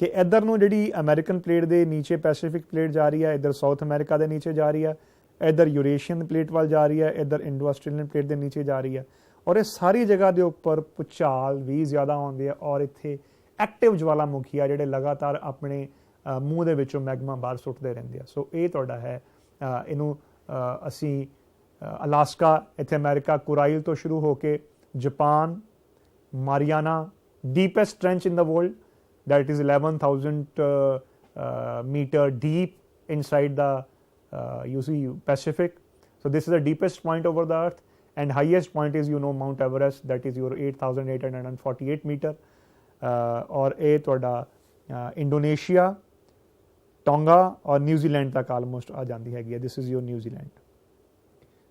ਕਿ ਇੱਧਰ ਨੂੰ ਜਿਹੜੀ ਅਮਰੀਕਨ ਪਲੇਟ ਦੇ ਨੀਚੇ ਪੈਸੀਫਿਕ ਪਲੇਟ ਜਾ ਰਹੀ ਹੈ, ਇੱਧਰ ਸਾਊਥ ਅਮਰੀਕਾ ਦੇ ਨੀਚੇ ਜਾ ਰਹੀ ਹੈ, ਇੱਧਰ ਯੂਰੇਸ਼ੀਅਨ ਪਲੇਟ ਵੱਲ ਜਾ ਰਹੀ ਹੈ, ਇੱਧਰ ਇੰਡੋ ਆਸਟ੍ਰੇਲੀਅਨ ਪਲੇਟ ਦੇ ਨੀਚੇ ਜਾ ਰਹੀ ਹੈ। ਔਰ ਇਹ ਸਾਰੀ ਜਗ੍ਹਾ ਦੇ ਉੱਪਰ ਭੂਚਾਲ ਵੀ ਜ਼ਿਆਦਾ ਆਉਂਦੇ ਆ। ਔਰ ਇੱਥੇ ਐਕਟਿਵ ਜਵਾਲਾਮੁਖੀ ਆ ਜਿਹੜੇ ਲਗਾਤਾਰ ਆਪਣੇ ਮੂੰਹ ਦੇ ਵਿੱਚੋਂ ਮੈਗਮਾ ਬਾਹਰ ਸੁੱਟਦੇ ਰਹਿੰਦੇ ਆ। ਸੋ ਇਹ ਤੁਹਾਡਾ ਹੈ, ਇਹਨੂੰ ਅਸੀਂ ਅਲਾਸਕਾ, ਇੱਥੇ ਅਮਰੀਕਾ, ਕੁਰਾਈਲ ਤੋਂ ਸ਼ੁਰੂ ਹੋ ਕੇ Japan, Mariana, deepest trench in the world that is 11,000 meter deep inside the you see Pacific. So this is the deepest point over the earth, and highest point is Mount Everest, that is your 8,848 meter. और ये ਤੁਹਾਡਾ Indonesia, tonga और New Zealand तक almost आ जाती हैगी। This is your New Zealand.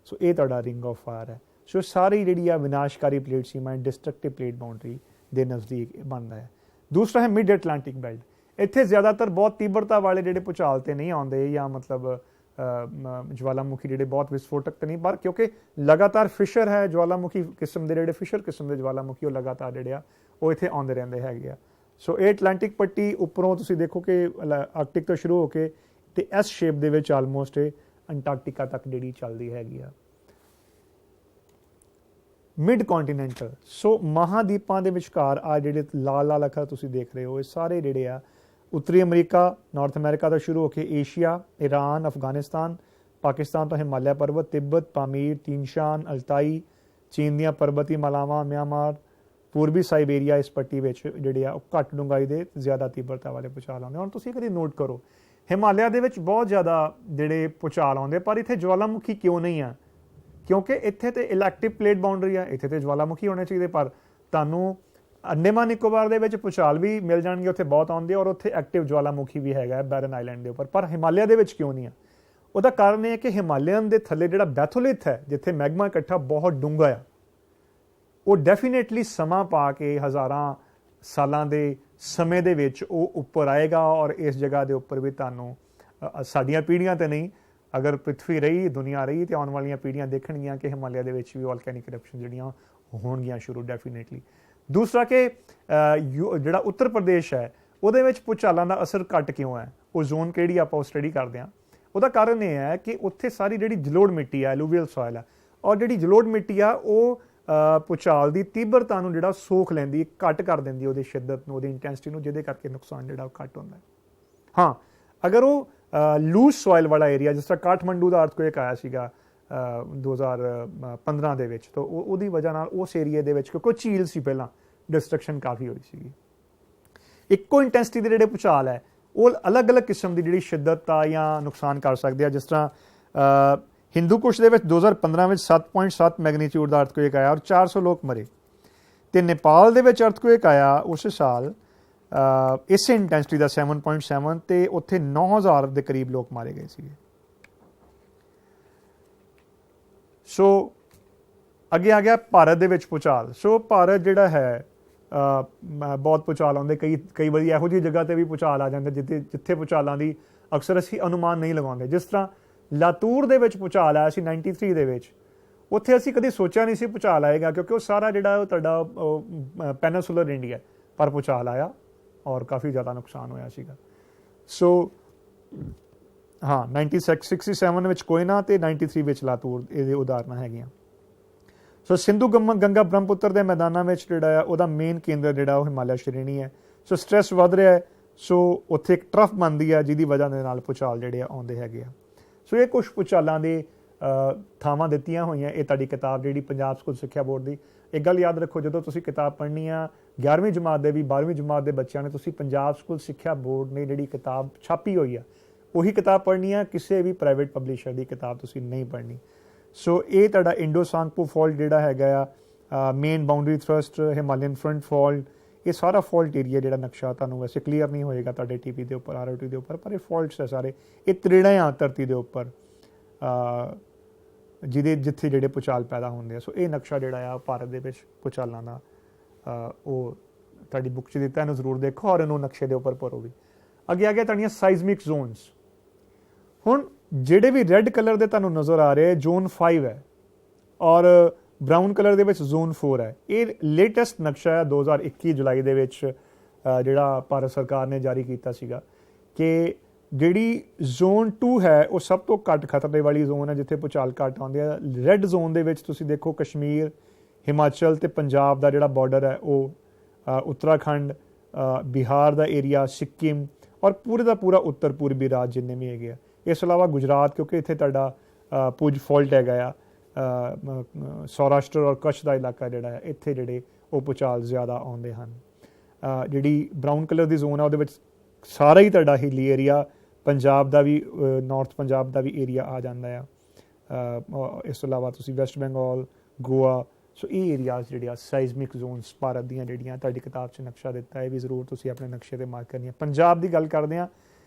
So ये ਤੁਹਾਡਾ रिंग ऑफ फायर है। सो सारी ਜਿਹੜੀ ਆ ਵਿਨਾਸ਼ਕਾਰੀ ਪਲੇਟ ਸੀਮਾ डिस्ट्रक्टिव प्लेट बाउंड्री ਦੇ ਨਜ਼ਦੀਕ ਬਣਦਾ ਹੈ। ਦੂਸਰਾ ਹੈ ਮਿਡ ਐਟਲਾਂਟਿਕ ਬੈਲਟ। ਇੱਥੇ ਜ਼ਿਆਦਾਤਰ ਬਹੁਤ ਤੀਬਰਤਾ ਵਾਲੇ ਜਿਹੜੇ ਭੂਚਾਲ ਤੇ ਨਹੀਂ ਆਉਂਦੇ, ਜਾਂ ਮਤਲਬ ਜਵਾਲਾਮੁਖੀ ਜਿਹੜੇ ਬਹੁਤ ਵਿਸਫੋਟਕ ਤੇ ਨਹੀਂ, ਪਰ ਕਿਉਂਕਿ ਲਗਾਤਾਰ ਫਿਸ਼ਰ ਹੈ ਜਵਾਲਾਮੁਖੀ ਕਿਸਮ ਦੇ, ਜਿਹੜੇ ਫਿਸ਼ਰ ਕਿਸਮ ਦੇ ਜਵਾਲਾਮੁਖੀ ਉਹ ਲਗਾਤਾਰ ਜਿਹੜੇ ਆ ਉਹ ਇੱਥੇ ਆਉਂਦੇ ਰਹਿੰਦੇ ਹੈਗੇ ਆ। ਸੋ ਇਹ ਐਟਲਾਂਟਿਕ ਪੱਟੀ ਉੱਪਰੋਂ ਤੁਸੀਂ ਦੇਖੋ ਕਿ ਆਰਕਟਿਕ ਤੋਂ ਸ਼ੁਰੂ ਹੋ ਕੇ ਤੇ ਐਸ ਸ਼ੇਪ ਦੇ ਵਿੱਚ ਆਲਮੋਸਟ ਇਹ ਅੰਟਾਰਕਟਿਕਾ ਤੱਕ ਜਿਹੜੀ ਚੱਲਦੀ ਹੈਗੀ ਆ। ਮਿਡ ਕੰਟੀਨੈਂਟਲ, ਸੋ ਮਹਾਦੀਪਾਂ ਦੇ ਵਿਚਕਾਰ ਆ ਜਿਹੜੇ ਲਾਲ ਲਾਲ ਅੱਖਰ ਤੁਸੀਂ ਦੇਖ ਰਹੇ ਹੋ, ਇਹ ਸਾਰੇ ਜਿਹੜੇ ਆ ਉੱਤਰੀ ਅਮਰੀਕਾ, ਨਾਰਥ ਅਮਰੀਕਾ ਤੋਂ ਸ਼ੁਰੂ ਹੋ ਕੇ ਏਸ਼ੀਆ, ਈਰਾਨ, ਅਫਗਾਨਿਸਤਾਨ, ਪਾਕਿਸਤਾਨ ਤੋਂ ਹਿਮਾਲਿਆ ਪਰਬਤ, ਤਿੱਬਤ, ਪਾਮੀਰ, ਤੀਨਸ਼ਾਨ, ਅਲਤਾਈ, ਚੀਨ ਦੀਆਂ ਪਰਬਤੀ ਮਾਲਾਵਾਂ, ਮਿਆਂਮਾਰ, ਪੂਰਬੀ ਸਾਈਬੇਰੀਆ, ਇਸ ਪੱਟੀ ਵਿੱਚ ਜਿਹੜੇ ਆ ਉਹ ਘੱਟ ਡੂੰਘਾਈ ਦੇ ਜ਼ਿਆਦਾ ਤੀਬਰਤਾ ਵਾਲੇ ਭੂਚਾਲ ਆਉਂਦੇ। ਹੁਣ ਤੁਸੀਂ ਕਦੀ ਨੋਟ ਕਰੋ, ਹਿਮਾਲਿਆ ਦੇ ਵਿੱਚ ਬਹੁਤ ਜ਼ਿਆਦਾ ਜਿਹੜੇ ਭੂਚਾਲ ਆਉਂਦੇ, ਪਰ ਇੱਥੇ ਜਵਾਲਾਮੁਖੀ ਕਿਉਂ ਨਹੀਂ ਆ? ਕਿਉਂਕਿ ਇੱਥੇ ਤੇ ਇਲੈਕਟਿਵ ਪਲੇਟ ਬਾਉਂਡਰੀ ਆ, ਇੱਥੇ ਤੇ ਜਵਾਲਾਮੁਖੀ ਹੋਣੇ ਚਾਹੀਦੇ। ਪਰ ਤੁਹਾਨੂੰ ਅੰਡੇਮਾਨ ਨਿਕੋਬਾਰ ਦੇ ਵਿੱਚ ਭੂਚਾਲ ਵੀ ਮਿਲ ਜਾਣਗੇ, ਉੱਥੇ ਬਹੁਤ ਆਉਂਦੇ, ਔਰ ਉੱਥੇ ਐਕਟਿਵ ਜਵਾਲਾਮੁਖੀ ਵੀ ਹੈਗਾ ਬੈਰਨ ਆਈਲੈਂਡ ਦੇ ਉੱਪਰ। ਪਰ ਹਿਮਾਲਿਆ ਦੇ ਵਿੱਚ ਕਿਉਂ ਨਹੀਂ ਆ? ਉਹਦਾ ਕਾਰਨ ਇਹ ਹੈ ਕਿ ਹਿਮਾਲਿਅਨ ਦੇ ਥੱਲੇ ਜਿਹੜਾ ਬੈਥੋਲਿਥ ਹੈ, ਜਿੱਥੇ ਮੈਗਮਾ ਇਕੱਠਾ ਬਹੁਤ ਡੂੰਘਾ ਆ, ਉਹ ਡੈਫੀਨੇਟਲੀ ਸਮਾਂ ਪਾ ਕੇ ਹਜ਼ਾਰਾਂ ਸਾਲਾਂ ਦੇ ਸਮੇਂ ਦੇ ਵਿੱਚ ਉਹ ਉੱਪਰ ਆਏਗਾ। ਔਰ ਇਸ ਜਗ੍ਹਾ ਦੇ ਉੱਪਰ ਵੀ ਤੁਹਾਨੂੰ ਸਾਡੀਆਂ ਪੀੜ੍ਹੀਆਂ ਤੇ ਨਹੀਂ, ਅਗਰ ਪ੍ਰਿਥਵੀ ਰਹੀ, ਦੁਨੀਆ ਰਹੀ, ਤੇ ਆਉਣ ਵਾਲੀਆਂ ਪੀੜ੍ਹੀਆਂ ਦੇਖਣਗੀਆਂ ਕਿ ਹਿਮਾਲਿਆ ਦੇ ਵਿੱਚ ਵੀ ਵੋਲਕੈਨਿਕ ਇਰਪਸ਼ਨ ਜਿਹੜੀਆਂ ਹੋਣਗੀਆਂ ਸ਼ੁਰੂ ਡੈਫੀਨੇਟਲੀ। ਦੂਸਰਾ ਕਿ ਜਿਹੜਾ ਉੱਤਰ ਪ੍ਰਦੇਸ਼ ਹੈ ਉਹਦੇ ਵਿੱਚ ਭੂਚਾਲਾਂ ਦਾ ਅਸਰ ਘੱਟ ਕਿਉਂ ਹੈ? ਉਹ ਜ਼ੋਨ ਕਿਹੜੀ ਆਪਾਂ ਉਹ ਸਟੱਡੀ ਕਰਦੇ ਹਾਂ। ਉਹਦਾ ਕਾਰਨ ਇਹ ਹੈ ਕਿ ਉੱਥੇ ਸਾਰੀ ਜਿਹੜੀ ਜਲੋੜ ਮਿੱਟੀ ਆ, ਐਲੂਵੀਅਲ ਸੋਇਲ ਆ, ਔਰ ਜਿਹੜੀ ਜਲੋੜ ਮਿੱਟੀ ਆ ਉਹ ਭੂਚਾਲ ਦੀ ਤੀਬਰਤਾ ਨੂੰ ਜਿਹੜਾ ਸੋਖ ਲੈਂਦੀ, ਘੱਟ ਕਰ ਦਿੰਦੀ ਉਹਦੀ ਸ਼ਿੱਦਤ ਨੂੰ, ਉਹਦੀ ਇੰਟੈਂਸਿਟੀ ਨੂੰ, ਜਿਹਦੇ ਕਰਕੇ ਨੁਕਸਾਨ ਜਿਹੜਾ ਉਹ ਘੱਟ ਹੁੰਦਾ ਹੈ। ਹਾਂ, ਅਗਰ ਉਹ ਲੂਜ਼ ਸੋਇਲ ਵਾਲਾ ਏਰੀਆ, ਜਿਸ ਤਰ੍ਹਾਂ ਕਾਠਮੰਡੂ ਦਾ ਅਰਥਕੁਏਕ ਆਇਆ ਸੀਗਾ 2015 ਦੇ ਵਿੱਚ, ਤਾਂ ਉਹਦੀ ਵਜ੍ਹਾ ਨਾਲ ਉਸ ਏਰੀਏ ਦੇ ਵਿੱਚ, ਕਿਉਂਕਿ ਝੀਲ ਸੀ ਪਹਿਲਾਂ, ਡਿਸਟਰਕਸ਼ਨ ਕਾਫੀ ਹੋਈ ਸੀਗੀ। ਇੱਕੋ ਇੰਟੈਂਸਿਟੀ ਦੇ ਜਿਹੜੇ ਭੂਚਾਲ ਹੈ ਉਹ ਅਲੱਗ-ਅਲੱਗ ਕਿਸਮ ਦੀ ਜਿਹੜੀ ਸ਼ਿੱਦਤ ਆ ਜਾਂ ਨੁਕਸਾਨ ਕਰ ਸਕਦੇ ਆ। ਜਿਸ ਤਰ੍ਹਾਂ ਹਿੰਦੂ ਕੁਸ਼ ਦੇ ਵਿੱਚ 2015 ਵਿੱਚ 7.7 ਮੈਗਨੀਟਿਊਡ ਦਾ ਅਰਥਕੁਏਕ ਆਇਆ ਔਰ 400 ਲੋਕ ਮਰੇ, ਤੇ ਨੇਪਾਲ ਦੇ ਵਿੱਚ ਅਰਥਕੁਏਕ ਆਇਆ ਉਸ ਸਾਲ ਇਸੇ ਇੰਟੈਂਸਿਟੀ ਦਾ 7.7, ਤੇ ਉੱਥੇ 9000 ਦੇ ਕਰੀਬ ਲੋਕ ਮਾਰੇ ਗਏ ਸੀਗੇ। ਸੋ ਅੱਗੇ ਆ ਗਿਆ ਭਾਰਤ ਦੇ ਵਿੱਚ ਭੂਚਾਲ। ਸੋ ਭਾਰਤ ਜਿਹੜਾ ਹੈ ਬਹੁਤ ਭੂਚਾਲ ਆਉਂਦੇ, ਕਈ ਵਾਰੀ ਇਹੋ ਜਿਹੀ ਜਗ੍ਹਾ ਤੇ ਵੀ ਭੂਚਾਲ ਆ ਜਾਂਦੇ ਜਿੱਥੇ ਭੂਚਾਲਾਂ ਦੀ ਅਕਸਰ ਅਸੀਂ ਅਨੁਮਾਨ ਨਹੀਂ ਲਗਾਉਂਦੇ। ਜਿਸ ਤਰ੍ਹਾਂ ਲਾਤੂਰ ਦੇ ਵਿੱਚ ਭੂਚਾਲ ਆਇਆ ਸੀ 93 ਦੇ ਵਿੱਚ, ਉੱਥੇ ਅਸੀਂ ਕਦੇ ਸੋਚਿਆ ਨਹੀਂ ਸੀ ਭੂਚਾਲ ਆਏਗਾ, ਕਿਉਂਕਿ ਉਹ ਸਾਰਾ ਜਿਹੜਾ ਉਹ ਤੁਹਾਡਾ ਪੈਨਸੂਲਰ ਇੰਡੀਆ, ਪਰ ਭੂਚਾਲ ਆਇਆ ਔਰ ਕਾਫੀ ਜ਼ਿਆਦਾ ਨੁਕਸਾਨ ਹੋਇਆ ਸੀਗਾ। ਸੋ ਹਾਂ, 1967 ਵਿੱਚ ਕੋਇਨਾ ਤੇ 93 ਵਿੱਚ ਲਾਤੂਰ ਇਹਦੇ ਉਦਾਹਰਨਾਂ ਹੈਗੀਆਂ। ਸੋ ਸਿੰਧੂ ਗੰਗਾ ਬ੍ਰਹਮਪੁੱਤਰ ਦੇ ਮੈਦਾਨਾਂ ਵਿੱਚ ਜਿਹੜਾ ਆ ਉਹਦਾ ਮੇਨ ਕੇਂਦਰ ਜਿਹੜਾ ਉਹ ਹਿਮਾਲਿਆ ਸ਼੍ਰੇਣੀ ਹੈ। ਸੋ ਸਟ੍ਰੈਸ ਵੱਧ ਰਿਹਾ ਹੈ, ਸੋ ਉੱਥੇ ਇੱਕ ਟਰਫ ਬਣਦੀ ਹੈ ਜਿਹਦੀ ਵਜ੍ਹਾ ਦੇ ਨਾਲ ਭੂਚਾਲ ਜਿਹੜੇ ਆ ਆਉਂਦੇ ਹੈਗੇ ਆ। ਸੋ ਇਹ ਕੁਛ ਭੂਚਾਲਾਂ ਦੇ ਥਾਵਾਂ ਦਿੱਤੀਆਂ ਹੋਈਆਂ। ਇਹ ਤੁਹਾਡੀ ਕਿਤਾਬ ਜਿਹੜੀ ਪੰਜਾਬ ਸਕੂਲ ਸਿੱਖਿਆ ਬੋਰਡ ਦੀ, ਇੱਕ ਗੱਲ ਯਾਦ ਰੱਖੋ, ਜਦੋਂ ਤੁਸੀਂ ਕਿਤਾਬ ਪੜ੍ਹਨੀ ਆ 11ਵੀਂ ਜਮਾਤ ਦੇ ਵੀ 12ਵੀਂ ਜਮਾਤ ਦੇ ਬੱਚਿਆਂ ਨੇ, ਤੁਸੀਂ ਪੰਜਾਬ ਸਕੂਲ ਸਿੱਖਿਆ ਬੋਰਡ ਨੇ ਜਿਹੜੀ ਕਿਤਾਬ ਛਾਪੀ ਹੋਈ ਆ ਉਹੀ ਕਿਤਾਬ ਪੜ੍ਹਨੀ ਆ, ਕਿਸੇ ਵੀ ਪ੍ਰਾਈਵੇਟ ਪਬਲਿਸ਼ਰ ਦੀ ਕਿਤਾਬ ਤੁਸੀਂ ਨਹੀਂ ਪੜ੍ਹਨੀ। ਸੋ ਇਹ ਤੁਹਾਡਾ ਇੰਡੋ ਸਾਂਗਪੋ ਫਾਲਟ ਜਿਹੜਾ ਹੈਗਾ ਆ, main boundary thirst, Himalayan front fault, ਇਹ ਸਾਰਾ ਫਾਲਟ ਏਰੀਆ ਜਿਹੜਾ ਨਕਸ਼ਾ ਤੁਹਾਨੂੰ ਵੈਸੇ ਕਲੀਅਰ ਨਹੀਂ ਹੋਏਗਾ ਤੁਹਾਡੇ ਟੀਪੀ ਦੇ ਉੱਪਰ, ROT ਦੇ ਉੱਪਰ, ਪਰ ਇਹ ਫਾਲਟਸ ਹੈ ਸਾਰੇ, ਇਹ ਤ੍ਰਿੜਾਂ ਆ ਧਰਤੀ ਦੇ ਉੱਪਰ ਜਿੱਥੇ ਜਿਹੜੇ ਭੂਚਾਲ ਪੈਦਾ ਹੁੰਦੇ ਆ। ਸੋ ਇਹ ਨਕਸ਼ਾ ਜਿਹੜਾ ਆ ਭਾਰਤ ਦੇ ਵਿੱਚ ਭੂਚਾਲਾਂ ਦਾ ਉਹ ਤੁਹਾਡੀ ਬੁੱਕ 'ਚ ਦਿੱਤਾ, ਇਹਨੂੰ ਜ਼ਰੂਰ ਦੇਖੋ ਔਰ ਇਹਨੂੰ ਨਕਸ਼ੇ ਦੇ ਉੱਪਰ ਭਰੋ ਵੀ। ਅੱਗੇ ਆ ਗਿਆ ਤੁਹਾਡੀਆਂ ਸਾਈਜ਼ਮਿਕ ਜ਼ੋਨਸ। ਹੁਣ ਜਿਹੜੇ ਵੀ ਰੈੱਡ ਕਲਰ ਦੇ ਤੁਹਾਨੂੰ ਨਜ਼ਰ ਆ ਰਹੇ, ਜ਼ੋਨ 5 ਹੈ ਔਰ ਬਰਾਊਨ ਕਲਰ ਦੇ ਵਿੱਚ ਜ਼ੋਨ 4 ਹੈ। ਇਹ ਲੇਟੈਸਟ ਨਕਸ਼ਾ ਹੈ 2021 ਜੁਲਾਈ ਦੇ ਵਿੱਚ ਜਿਹੜਾ ਭਾਰਤ ਸਰਕਾਰ ਨੇ ਜਾਰੀ ਕੀਤਾ ਸੀਗਾ ਕਿ ਜਿਹੜੀ ਜ਼ੋਨ 2 ਹੈ ਉਹ ਸਭ ਤੋਂ ਘੱਟ ਖਤਰੇ ਵਾਲੀ ਜ਼ੋਨ ਹੈ, ਜਿੱਥੇ ਭੂਚਾਲ ਘੱਟ ਆਉਂਦੇ ਆ। ਰੈੱਡ ਜ਼ੋਨ ਦੇ ਵਿੱਚ ਤੁਸੀਂ ਦੇਖੋ ਕਸ਼ਮੀਰ, ਹਿਮਾਚਲ ਤੇ ਪੰਜਾਬ ਦਾ ਜਿਹੜਾ ਬਾਰਡਰ ਹੈ ਉਹ, ਉੱਤਰਾਖੰਡ, ਬਿਹਾਰ ਦਾ ਏਰੀਆ, ਸਿੱਕਿਮ ਔਰ ਪੂਰੇ ਦਾ ਪੂਰਾ ਉੱਤਰ ਪੂਰਬੀ ਰਾਜ ਜਿੰਨੇ ਵੀ ਹੈਗੇ ਆ। ਇਸ ਤੋਂ ਇਲਾਵਾ ਗੁਜਰਾਤ, ਕਿਉਂਕਿ ਇੱਥੇ ਤੁਹਾਡਾ ਪੁਜ ਫਾਲਟ ਹੈਗਾ ਆ, ਸੌਰਾਸ਼ਟਰ ਔਰ ਕੱਛ ਦਾ ਇਲਾਕਾ ਜਿਹੜਾ ਹੈ, ਇੱਥੇ ਜਿਹੜੇ ਉਹ ਭੂਚਾਲ ਜ਼ਿਆਦਾ ਆਉਂਦੇ ਹਨ। ਜਿਹੜੀ ਬਰਾਊਨ ਕਲਰ ਦੀ ਜ਼ੋਨ ਆ ਉਹਦੇ ਵਿੱਚ ਸਾਰਾ ਹੀ ਤੁਹਾਡਾ ਹਿੱਲੀ ਏਰੀਆ, ਪੰਜਾਬ ਦਾ ਵੀ, ਨਾਰਥ ਪੰਜਾਬ ਦਾ ਵੀ ਏਰੀਆ ਆ ਜਾਂਦਾ ਆ। ਇਸ ਤੋਂ ਇਲਾਵਾ ਤੁਸੀਂ ਵੈਸਟ ਬੰਗਾਲ, ਗੋਆ, ਸੋ ਇਹ ਏਰੀਆਜ਼ ਜਿਹੜੇ ਆ ਸਾਈਜ਼ਮਿਕ ਜ਼ੋਨਸ ਭਾਰਤ ਦੀਆਂ ਜਿਹੜੀਆਂ ਤੁਹਾਡੀ ਕਿਤਾਬ 'ਚ ਨਕਸ਼ਾ ਦਿੱਤਾ, ਇਹ ਵੀ ਜ਼ਰੂਰ ਤੁਸੀਂ ਆਪਣੇ ਨਕਸ਼ੇ 'ਤੇ ਮਾਰਕ ਕਰਨੀ ਹੈ। ਪੰਜਾਬ ਦੀ ਗੱਲ ਕਰਦੇ ਹਾਂ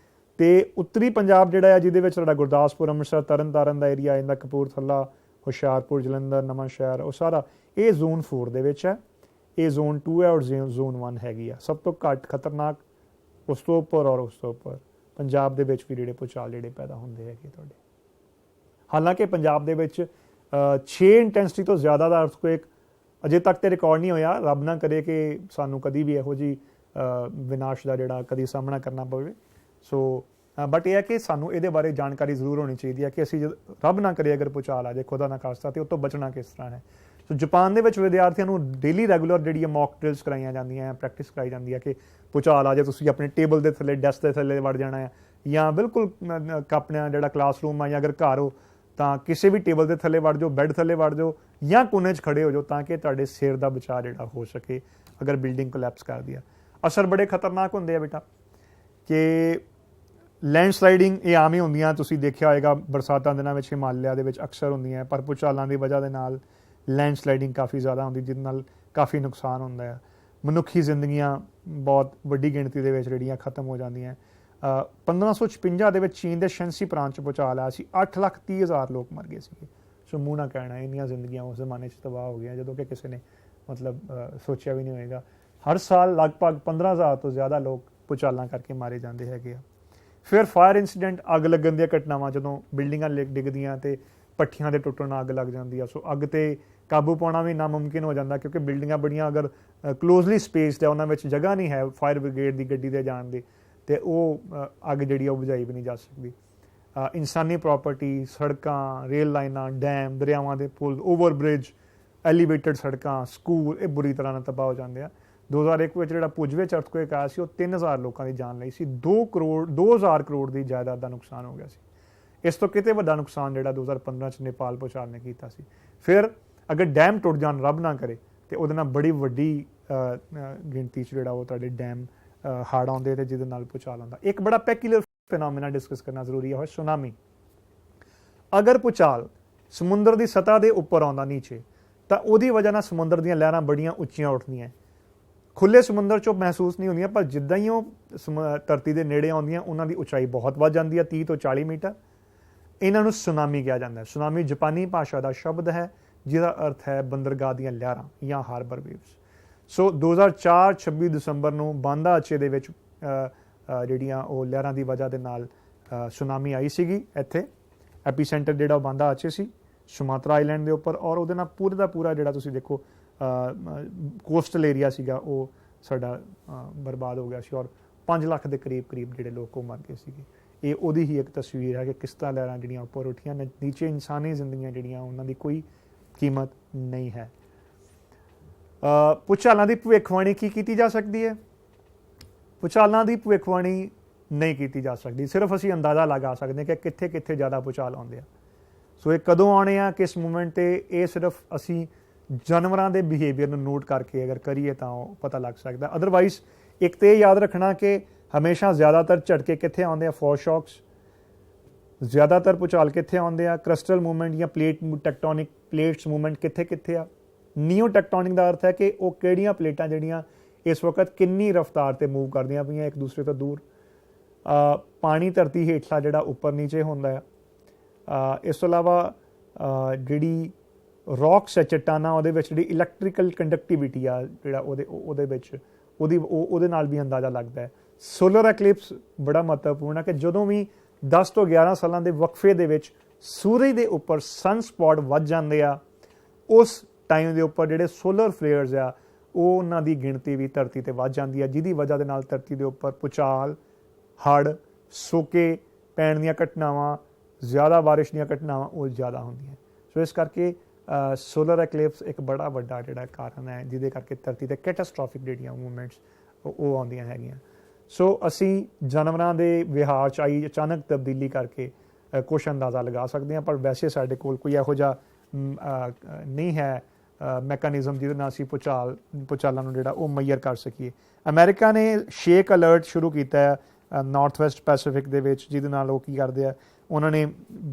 ਤੇ ਉੱਤਰੀ ਪੰਜਾਬ ਜਿਹੜਾ ਆ, ਜਿਹਦੇ ਵਿੱਚ ਤੁਹਾਡਾ ਗੁਰਦਾਸਪੁਰ, ਅੰਮ੍ਰਿਤਸਰ, ਤਰਨਤਾਰਨ ਦਾ ਏਰੀਆ ਆਉਂਦਾ, ਕਪੂਰਥਲਾ, ਹੁਸ਼ਿਆਰਪੁਰ, ਜਲੰਧਰ, ਨਵਾਂਸ਼ਹਿਰ, ਉਹ ਸਾਰਾ ਇਹ ਜ਼ੋਨ 4 ਦੇ ਵਿੱਚ ਹੈ। ਇਹ ਜ਼ੋਨ 2 ਹੈ ਔਰ ਜ਼ੋਨ 1 ਹੈਗੀ ਆ। ਸਭ ਤੋਂ ਘੱਟ ਖਤਰਨਾਕ ਉਸ ਤੋਂ ਉੱਪਰ ਔਰ ਉਸ ਤੋਂ ਉੱਪਰ ਪੰਜਾਬ ਦੇ ਵਿੱਚ ਵੀ ਜਿਹੜੇ ਭੂਚਾਲ ਜਿਹੜੇ ਪੈਦਾ ਹੁੰਦੇ ਹੈਗੇ ਤੁਹਾਡੇ। ਹਾਲਾਂਕਿ ਪੰਜਾਬ ਦੇ ਵਿੱਚ 6 ਇੰਟੈਂਸਿਟੀ ਤੋਂ ਜ਼ਿਆਦਾ ਦਾ ਅਰਥਕੁਏਕ ਅਜੇ ਤੱਕ ਤੇ ਰਿਕਾਰਡ ਨਹੀਂ ਹੋਇਆ। ਰੱਬ ਨਾ ਕਰੇ ਕਿ ਸਾਨੂੰ ਕਦੀ ਵੀ ਇਹੋ ਜਿਹੀ ਵਿਨਾਸ਼ ਦਾ ਜਿਹੜਾ ਕਦੀ ਸਾਹਮਣਾ ਕਰਨਾ ਪਵੇ। ਸੋ ਬਟ ਇਹ ਹੈ ਕਿ ਸਾਨੂੰ ਇਹਦੇ ਬਾਰੇ ਜਾਣਕਾਰੀ ਜ਼ਰੂਰ ਹੋਣੀ ਚਾਹੀਦੀ ਹੈ ਕਿ ਅਸੀਂ ਰੱਬ ਨਾ ਕਰੇ ਅਗਰ ਭੂਚਾਲ ਆ ਜਾਏ, ਖੁਦਾ ਨਾ ਖਾਸਤਾ, ਤੇ ਉਹ ਤੋਂ ਬਚਣਾ ਕਿਸ ਤਰ੍ਹਾਂ ਹੈ। ਸੋ ਜਾਪਾਨ ਦੇ ਵਿੱਚ ਵਿਦਿਆਰਥੀਆਂ ਨੂੰ ਡੇਲੀ ਰੈਗੂਲਰ ਜਿਹੜੀਆਂ ਮੌਕ ਡਰਿਲਸ ਕਰਾਈਆਂ ਜਾਂਦੀਆਂ, ਪ੍ਰੈਕਟਿਸ ਕਰਾਈ ਜਾਂਦੀ ਹੈ ਕਿ ਭੂਚਾਲ ਆ ਜਾਏ ਤੁਸੀਂ ਆਪਣੇ ਟੇਬਲ ਦੇ ਥੱਲੇ, ਡੈਸਕ ਦੇ ਥੱਲੇ ਵੜ ਜਾਣਾ ਹੈ, ਜਾਂ ਬਿਲਕੁਲ ਆਪਣਾ ਜਿਹੜਾ ਕਲਾਸਰੂਮ ਆ ਜਾਂ ਅਗਰ ਘਰ ਹੋ ਤਾਂ ਕਿਸੇ ਵੀ ਟੇਬਲ ਦੇ ਥੱਲੇ ਵੜ ਜਾਓ, ਬੈੱਡ ਥੱਲੇ ਵੜ ਜਾਓ ਜਾਂ ਕੋਨੇ 'ਚ ਖੜੇ ਹੋ ਜਾਓ, ਤਾਂ ਕਿ ਤੁਹਾਡੇ ਸਿਰ ਦਾ ਬਚਾਅ ਜਿਹੜਾ ਹੋ ਸਕੇ ਅਗਰ ਬਿਲਡਿੰਗ ਕੋਲੈਪਸ ਕਰਦੀ ਆ। ਅਸਰ ਬੜੇ ਖਤਰਨਾਕ ਹੁੰਦੇ ਆ ਬੇਟਾ, ਕਿ ਲੈਂਡਸਲਾਈਡਿੰਗ ਇਹ ਆਮ ਹੀ ਹੁੰਦੀਆਂ, ਤੁਸੀਂ ਦੇਖਿਆ ਹੋਏਗਾ ਬਰਸਾਤਾਂ ਦਿਨਾਂ ਵਿੱਚ ਹਿਮਾਲਿਆ ਦੇ ਵਿੱਚ ਅਕਸਰ ਹੁੰਦੀਆਂ, ਪਰ ਭੂਚਾਲਾਂ ਦੀ ਵਜ੍ਹਾ ਦੇ ਨਾਲ ਲੈਂਡਸਲਾਈਡਿੰਗ ਕਾਫੀ ਜ਼ਿਆਦਾ ਹੁੰਦੀ, ਜਿਹਦੇ ਨਾਲ ਕਾਫੀ ਨੁਕਸਾਨ ਹੁੰਦਾ ਹੈ। ਮਨੁੱਖੀ ਜ਼ਿੰਦਗੀਆਂ ਬਹੁਤ ਵੱਡੀ ਗਿਣਤੀ ਦੇ ਵਿੱਚ ਜਿਹੜੀਆਂ ਖਤਮ ਹੋ ਜਾਂਦੀਆਂ। 1556 ਦੇ ਵਿੱਚ ਚੀਨ ਦੇ ਸ਼ੈਂਸੀ ਪ੍ਰਾਂਤ 'ਚ ਭੂਚਾਲ ਆਇਆ ਸੀ, 8,30,000 ਲੋਕ ਮਰ ਗਏ ਸੀਗੇ। ਸੋ ਮੂੰਹ ਨਾ ਕਹਿਣਾ, ਇੰਨੀਆਂ ਜ਼ਿੰਦਗੀਆਂ ਉਸ ਜ਼ਮਾਨੇ 'ਚ ਤਬਾਹ ਹੋ ਗਈਆਂ ਜਦੋਂ ਕਿ ਕਿਸੇ ਨੇ ਮਤਲਬ ਸੋਚਿਆ ਵੀ ਨਹੀਂ ਹੋਏਗਾ। ਹਰ ਸਾਲ ਲਗਭਗ 15,000 ਤੋਂ ਜ਼ਿਆਦਾ ਲੋਕ ਭੂਚਾਲਾਂ ਕਰਕੇ ਮਾਰੇ ਜਾਂਦੇ ਹੈਗੇ ਆ। ਫਿਰ ਫਾਇਰ ਇੰਸੀਡੈਂਟ, ਅੱਗ ਲੱਗਣ ਦੀਆਂ ਘਟਨਾਵਾਂ, ਜਦੋਂ ਬਿਲਡਿੰਗਾਂ ਡਿੱਗਦੀਆਂ ਤੇ ਭੱਠੀਆਂ ਦੇ ਟੁੱਟਣ ਨਾਲ ਅੱਗ ਲੱਗ ਜਾਂਦੀ ਆ। ਸੋ ਅੱਗ 'ਤੇ ਕਾਬੂ ਪਾਉਣਾ ਵੀ ਨਾਮੁਮਕਿਨ ਹੋ ਜਾਂਦਾ, ਕਿਉਂਕਿ ਬਿਲਡਿੰਗਾਂ ਬੜੀਆਂ ਅਗਰ ਕਲੋਜ਼ਲੀ ਸਪੇਸਡ ਹੈ, ਉਹਨਾਂ ਵਿੱਚ ਜਗ੍ਹਾ ਨਹੀਂ ਹੈ ਫਾਇਰ ਬ੍ਰਿਗੇਡ ਦੀ ਗੱਡੀ ਦੇ ਜਾਣ ਦੀ, ਅਤੇ ਉਹ ਅੱਗ ਜਿਹੜੀ ਆ ਉਹ ਬੁਝਾਈ ਵੀ ਨਹੀਂ ਜਾ ਸਕਦੀ। इंसानी प्रॉपर्टी, सड़कां, रेल लाइनां, डैम, दरियावां दे पुल, ओवर ब्रिज, एलीवेटेड सड़कां, स्कूल, ये बुरी तरह नाल तबाह हो जाते हैं। 2001 ਵਿੱਚ ਜਿਹੜਾ ਭੁਜ ਵਿੱਚ ਅਰਥਕੁਏਕ ਆਇਆ ਸੀ ਉਹ 3000 ਲੋਕਾਂ ਦੀ ਜਾਨ ਲਈ ਸੀ। 2000 ਕਰੋੜ ਦੀ ਜਾਇਦਾਦ ਦਾ ਨੁਕਸਾਨ ਹੋ ਗਿਆ ਸੀ। ਇਸ ਤੋਂ ਕਿਤੇ ਵੱਡਾ ਨੁਕਸਾਨ ਜਿਹੜਾ 2015 ਚ ਨੇਪਾਲ ਭੂਚਾਲ ਨੇ ਕੀਤਾ ਸੀ। ਫਿਰ ਅਗਰ ਡੈਮ ਟੁੱਟ ਜਾਣ, ਰੱਬ ਨਾ ਕਰੇ, ਤੇ ਉਹਦੇ ਨਾਲ ਬੜੀ ਵੱਡੀ ਗਿਣਤੀ 'ਚ ਜਿਹੜਾ ਉਹ ਤੁਹਾਡੇ ਡੈਮ ਹੜ੍ਹ ਆਉਂਦੇ ਤੇ ਜਿਹਦੇ ਨਾਲ ਭੂਚਾਲ ਆਉਂਦਾ। ਇੱਕ ਬੜਾ ਪੈਕਿਲਰ ਫਿਨੋਮੀਨਾ ਡਿਸਕਸ ਕਰਨਾ ਜ਼ਰੂਰੀ ਹੈ, ਉਹ ਸੁਨਾਮੀ। ਅਗਰ ਭੂਚਾਲ ਸਮੁੰਦਰ ਦੀ ਸਤ੍ਹਾ ਦੇ ਉੱਪਰ ਆਉਂਦਾ ਨੀਚੇ, ਤਾਂ ਉਹਦੀ ਵਜ੍ਹਾ ਨਾਲ ਸਮੁੰਦਰ ਦੀਆਂ ਲਹਿਰਾਂ ਬੜੀਆਂ ਉੱਚੀਆਂ ਉੱਠਦੀਆਂ। ਖੁੱਲੇ ਸਮੁੰਦਰ 'ਚੋਂ ਮਹਿਸੂਸ ਨਹੀਂ ਹੁੰਦੀਆਂ, ਪਰ ਜਿੱਦਾਂ ਹੀ ਉਹ ਧਰਤੀ ਦੇ ਨੇੜੇ ਆਉਂਦੀਆਂ ਉਹਨਾਂ ਦੀ ਉਚਾਈ ਬਹੁਤ ਵੱਧ ਜਾਂਦੀ ਹੈ, 30 ਤੋਂ 40 ਮੀਟਰ। ਇਹਨਾਂ ਨੂੰ ਸੁਨਾਮੀ ਕਿਹਾ ਜਾਂਦਾ ਹੈ। ਸੁਨਾਮੀ ਜਾਪਾਨੀ ਭਾਸ਼ਾ ਦਾ ਸ਼ਬਦ ਹੈ ਜਿਹਦਾ ਅਰਥ ਹੈ ਬੰਦਰਗਾਹ ਦੀਆਂ ਲਹਿਰਾਂ ਜਾਂ ਹਾਰਬਰ ਵੇਵਸ। ਸੋ 2004 26 ਦਸੰਬਰ ਨੂੰ ਬਾਂਦਾ ਅਚੇ ਦੇ ਵਿੱਚ ਜਿਹੜੀਆਂ ਉਹ ਲਹਿਰਾਂ ਦੀ ਵਜ੍ਹਾ ਦੇ ਨਾਲ ਸੁਨਾਮੀ ਆਈ ਸੀਗੀ। ਇੱਥੇ ਐਪੀਸੈਂਟਰ ਜਿਹੜਾ ਉਹ ਬਾਂਦਾ ਅਚੇ ਸੀ, ਸੁਮਾਤਰਾ ਆਈਲੈਂਡ ਦੇ ਉੱਪਰ, ਔਰ ਉਹਦੇ ਨਾਲ ਪੂਰੇ ਦਾ ਪੂਰਾ ਜਿਹੜਾ ਤੁਸੀਂ ਦੇਖੋ ਕੋਸਟਲ ਏਰੀਆ ਸੀਗਾ ਉਹ ਸਾਡਾ ਬਰਬਾਦ ਹੋ ਗਿਆ ਸੀ, ਔਰ 5 ਲੱਖ ਦੇ ਕਰੀਬ ਜਿਹੜੇ ਲੋਕ ਉਹ ਮਰ ਗਏ ਸੀਗੇ। ਇਹ ਉਹਦੀ ਹੀ ਇੱਕ ਤਸਵੀਰ ਹੈ ਕਿ ਕਿਸ ਤਰ੍ਹਾਂ ਲਹਿਰਾਂ ਜਿਹੜੀਆਂ ਉੱਪਰ ਉੱਠੀਆਂ, ਨੀਚੇ ਇਨਸਾਨੀ ਜ਼ਿੰਦਗੀਆਂ ਜਿਹੜੀਆਂ ਉਹਨਾਂ ਦੀ ਕੋਈ ਕੀਮਤ ਨਹੀਂ ਹੈ। ਭੂਚਾਲਾਂ ਦੀ ਭਵਿੱਖਬਾਣੀ ਕੀ ਕੀਤੀ ਜਾ ਸਕਦੀ ਹੈ? ਭੂਚਾਲਾਂ ਦੀ ਭਵਿੱਖਬਾਣੀ ਨਹੀਂ ਕੀਤੀ ਜਾ ਸਕਦੀ। ਸਿਰਫ ਅਸੀਂ ਅੰਦਾਜ਼ਾ ਲਗਾ ਸਕਦੇ ਹਾਂ ਕਿ ਕਿੱਥੇ ਕਿੱਥੇ ਜ਼ਿਆਦਾ ਭੂਚਾਲ ਆਉਂਦੇ ਆ। ਸੋ ਇਹ ਕਦੋਂ ਆਉਣੇ ਆ, ਕਿਸ ਮੂਮੈਂਟ 'ਤੇ, ਇਹ ਸਿਰਫ ਅਸੀਂ ਜਾਨਵਰਾਂ ਦੇ ਬਿਹੇਵੀਅਰ ਨੂੰ ਨੋਟ ਕਰਕੇ ਅਗਰ ਕਰੀਏ ਤਾਂ ਉਹ ਪਤਾ ਲੱਗ ਸਕਦਾ। ਅਦਰਵਾਈਜ਼ ਇੱਕ ਤਾਂ ਇਹ ਯਾਦ ਰੱਖਣਾ ਕਿ ਹਮੇਸ਼ਾ ਜ਼ਿਆਦਾਤਰ ਝਟਕੇ ਕਿੱਥੇ ਆਉਂਦੇ ਆ? ਫੋਰਸ਼ੌਕਸ। ਜ਼ਿਆਦਾਤਰ ਭੂਚਾਲ ਕਿੱਥੇ ਆਉਂਦੇ ਆ? ਕ੍ਰਿਸਟਲ ਮੂਵਮੈਂਟ ਜਾਂ ਟੈਕਟੋਨਿਕ ਪਲੇਟਸ ਮੂਵਮੈਂਟ ਕਿੱਥੇ ਕਿੱਥੇ ਆ? ਨਿਓ ਟੈਕਟੋਨਿਕ ਦਾ ਅਰਥ ਹੈ ਕਿ ਉਹ ਕਿਹੜੀਆਂ ਪਲੇਟਾਂ ਜਿਹੜੀਆਂ ਇਸ ਵਕਤ ਕਿੰਨੀ ਰਫ਼ਤਾਰ 'ਤੇ ਮੂਵ ਕਰਦੀਆਂ ਪਈਆਂ ਇੱਕ ਦੂਸਰੇ ਤੋਂ ਦੂਰ। ਪਾਣੀ ਧਰਤੀ ਹੇਠਲਾ ਜਿਹੜਾ ਉੱਪਰ ਨੀਚੇ ਹੁੰਦਾ ਆ। ਇਸ ਤੋਂ ਇਲਾਵਾ ਜਿਹੜੀ ਰੌਕਸ ਹੈ, ਚੱਟਾਨਾਂ, ਉਹਦੇ ਵਿੱਚ ਜਿਹੜੀ ਇਲੈਕਟ੍ਰੀਕਲ ਕੰਡਕਟੀਵਿਟੀ ਆ ਜਿਹੜਾ ਉਹਦੇ ਵਿੱਚ ਉਹਦੇ ਨਾਲ ਵੀ ਅੰਦਾਜ਼ਾ ਲੱਗਦਾ ਹੈ। ਸੋਲਰ ਐਕਲਿਪਸ ਬੜਾ ਮਹੱਤਵਪੂਰਨ ਹੈ ਕਿ ਜਦੋਂ ਵੀ 10 ਤੋਂ 11 ਸਾਲਾਂ ਦੇ ਵਕਫੇ ਦੇ ਵਿੱਚ ਸੂਰਜ ਦੇ ਉੱਪਰ ਸਨ ਸਪੌਟ ਵੱਧ ਜਾਂਦੇ ਆ, ਉਸ ਟਾਈਮ ਦੇ ਉੱਪਰ ਜਿਹੜੇ ਸੋਲਰ ਫਲੇਅਰਸ ਆ ਉਹਨਾਂ ਦੀ ਗਿਣਤੀ ਵੀ ਧਰਤੀ 'ਤੇ ਵੱਧ ਜਾਂਦੀ ਹੈ, ਜਿਹਦੀ ਵਜ੍ਹਾ ਦੇ ਨਾਲ ਧਰਤੀ ਦੇ ਉੱਪਰ ਭੂਚਾਲ, ਹੜ੍ਹ, ਸੋਕੇ ਪੈਣ ਦੀਆਂ ਘਟਨਾਵਾਂ, ਜ਼ਿਆਦਾ ਬਾਰਿਸ਼ ਦੀਆਂ ਘਟਨਾਵਾਂ ਉਹ ਜ਼ਿਆਦਾ ਹੁੰਦੀਆਂ। ਸੋ ਇਸ ਕਰਕੇ ਸੋਲਰ ਐਕਲਿਪਸ ਇੱਕ ਬੜਾ ਵੱਡਾ ਜਿਹੜਾ ਕਾਰਨ ਹੈ ਜਿਹਦੇ ਕਰਕੇ ਧਰਤੀ 'ਤੇ ਕੈਟਾਸਟ੍ਰੋਫਿਕ ਜਿਹੜੀਆਂ ਮੂਵਮੈਂਟਸ ਉਹ ਆਉਂਦੀਆਂ ਹੈਗੀਆਂ। ਸੋ ਅਸੀਂ ਜਾਨਵਰਾਂ ਦੇ ਵਿਹਾਰ 'ਚ ਆਈ ਅਚਾਨਕ ਤਬਦੀਲੀ ਕਰਕੇ ਕੁਛ ਅੰਦਾਜ਼ਾ ਲਗਾ ਸਕਦੇ ਹਾਂ, ਪਰ ਵੈਸੇ ਸਾਡੇ ਕੋਲ ਕੋਈ ਇਹੋ ਜਿਹਾ ਨਹੀਂ ਹੈ ਮੈਕੈਨਿਜ਼ਮ ਜਿਹਦੇ ਨਾਲ ਅਸੀਂ ਭੂਚਾਲਾਂ ਨੂੰ ਜਿਹੜਾ ਉਹ ਮੈਜ਼ਰ ਕਰ ਸਕੀਏ। ਅਮਰੀਕਾ ਨੇ ਸ਼ੇਕ ਅਲਰਟ ਸ਼ੁਰੂ ਕੀਤਾ ਹੈ ਨਾਰਥ ਵੈਸਟ ਪੈਸੀਫਿਕ ਦੇ ਵਿੱਚ, ਜਿਹਦੇ ਨਾਲ ਉਹ ਕੀ ਕਰਦੇ ਆ, ਉਹਨਾਂ ਨੇ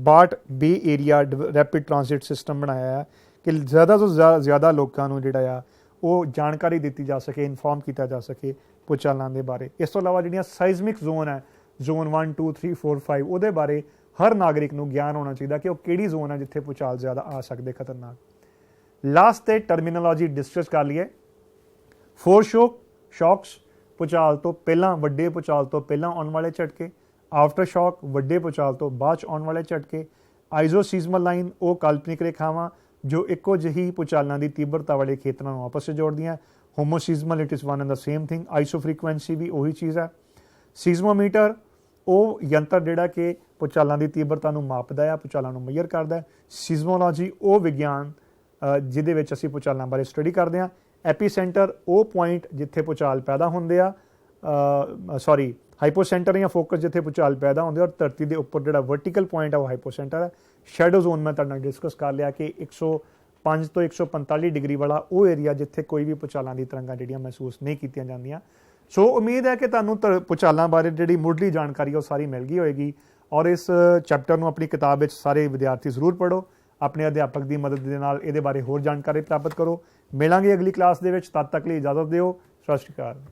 ਬਾਰਟ ਬੇ ਏਰੀਆ ਰੈਪਿਡ ਟ੍ਰਾਂਸਿਟ ਸਿਸਟਮ ਬਣਾਇਆ ਹੈ ਕਿ ਜ਼ਿਆਦਾ ਤੋਂ ਜ਼ਿਆਦਾ ਲੋਕਾਂ ਨੂੰ ਜਿਹੜਾ ਆ ਉਹ ਜਾਣਕਾਰੀ ਦਿੱਤੀ ਜਾ ਸਕੇ, ਇਨਫੋਰਮ ਕੀਤਾ ਜਾ ਸਕੇ ਭੂਚਾਲਾਂ ਦੇ ਬਾਰੇ। ਇਸ ਤੋਂ ਇਲਾਵਾ ਜਿਹੜੀਆਂ ਸਾਈਜ਼ਮਿਕ ਜ਼ੋਨ ਹੈ, ਜ਼ੋਨ 1 2 3 4 5, ਉਹਦੇ ਬਾਰੇ ਹਰ ਨਾਗਰਿਕ ਨੂੰ ਗਿਆਨ ਹੋਣਾ ਚਾਹੀਦਾ ਕਿ ਉਹ ਕਿਹੜੀ ਜ਼ੋਨ ਹੈ ਜਿੱਥੇ ਭੂਚਾਲ ਜ਼ਿਆਦਾ ਆ ਸਕਦੇ, ਖਤਰਨਾਕ। ਲਾਸਟ 'ਤੇ ਟਰਮੀਨੋਲੋਜੀ ਡਿਸਕਸ ਕਰ ਲਈਏ। ਫੋਰਸ਼ੌਕਸ ਭੂਚਾਲ ਤੋਂ ਪਹਿਲਾਂ, ਵੱਡੇ ਭੂਚਾਲ ਤੋਂ ਪਹਿਲਾਂ ਆਉਣ ਵਾਲੇ ਝਟਕੇ। ਆਫਟਰ ਸ਼ੌਕ ਵੱਡੇ ਭੂਚਾਲ ਤੋਂ ਬਾਅਦ 'ਚ ਆਉਣ ਵਾਲੇ ਝਟਕੇ। ਆਈਜ਼ੋਸੀਜ਼ਮਲ ਲਾਈਨ ਉਹ ਕਾਲਪਨਿਕ ਰੇਖਾਵਾਂ ਜੋ ਇੱਕੋ ਜਿਹੀ ਭੂਚਾਲਾਂ ਦੀ ਤੀਬਰਤਾ ਵਾਲੇ ਖੇਤਰਾਂ ਨੂੰ ਆਪਸ 'ਚ ਜੋੜਦੀਆਂ। Homoseismal it is one and the same thing. Iso frequency ਵੀ ਉਹੀ ਚੀਜ਼ ਹੈ। ਸੀਜ਼ਮੋਮੀਟਰ ਉਹ ਯੰਤਰ ਜਿਹੜਾ ਕਿ ਭੂਚਾਲਾਂ ਦੀ ਤੀਬਰਤਾ ਨੂੰ ਮਾਪਦਾ ਆ, ਭੂਚਾਲਾਂ ਨੂੰ ਮੈਜ਼ਰ ਕਰਦਾ ਹੈ। ਸੀਜ਼ਮੋਲੋਜੀ ਉਹ ਵਿਗਿਆਨ ਜਿਹਦੇ ਵਿੱਚ ਅਸੀਂ ਭੂਚਾਲਾਂ ਬਾਰੇ ਸਟੱਡੀ ਕਰਦੇ ਹਾਂ। ਐਪੀਸੈਂਟਰ ਉਹ ਪੁਆਇੰਟ ਜਿੱਥੇ ਭੂਚਾਲ ਪੈਦਾ ਹੁੰਦੇ ਆ, ਹਾਈਪੋਸੈਂਟਰ ਜਾਂ ਫੋਕਸ ਜਿੱਥੇ ਭੂਚਾਲ ਪੈਦਾ ਹੁੰਦੇ, ਔਰ ਧਰਤੀ ਦੇ ਉੱਪਰ ਜਿਹੜਾ ਵਰਟੀਕਲ ਪੁਆਇੰਟ ਆ ਉਹ ਹਾਈਪੋਸੈਂਟਰ ਹੈ। ਸ਼ੈਡੋ ਜ਼ੋਨ ਮੈਂ ਤੁਹਾਡੇ ਨਾਲ ਡਿਸਕਸ ਕਰ ਲਿਆ ਕਿ 105 ਤੋਂ 145 ਡਿਗਰੀ ਵਾਲਾ ਉਹ ਏਰੀਆ ਜਿੱਥੇ ਕੋਈ ਵੀ ਭੂਚਾਲਾਂ ਦੀ ਤਰੰਗਾਂ ਜਿਹੜੀਆਂ ਮਹਿਸੂਸ ਨਹੀਂ ਕੀਤੀਆਂ ਜਾਂਦੀਆਂ। ਸੋ ਉਮੀਦ ਹੈ ਕਿ ਤੁਹਾਨੂੰ ਭੂਚਾਲਾਂ ਬਾਰੇ ਜਿਹੜੀ ਮੁੱਢਲੀ ਜਾਣਕਾਰੀ ਉਹ ਸਾਰੀ ਮਿਲ ਗਈ ਹੋਏਗੀ, ਔਰ ਇਸ ਚੈਪਟਰ ਨੂੰ ਆਪਣੀ ਕਿਤਾਬ ਵਿੱਚ ਸਾਰੇ ਵਿਦਿਆਰਥੀ ਜ਼ਰੂਰ ਪੜ੍ਹੋ। ਆਪਣੇ ਅਧਿਆਪਕ ਦੀ ਮਦਦ ਦੇ ਨਾਲ ਇਹਦੇ ਬਾਰੇ ਹੋਰ ਜਾਣਕਾਰੀ ਪ੍ਰਾਪਤ ਕਰੋ। ਮਿਲਾਂਗੇ ਅਗਲੀ ਕਲਾਸ ਦੇ ਵਿੱਚ, ਤਦ ਤੱਕ ਲਈ ਇਜਾਜ਼ਤ ਦਿਓ। ਸਤਿ ਸ਼੍ਰੀ ਅਕਾਲ।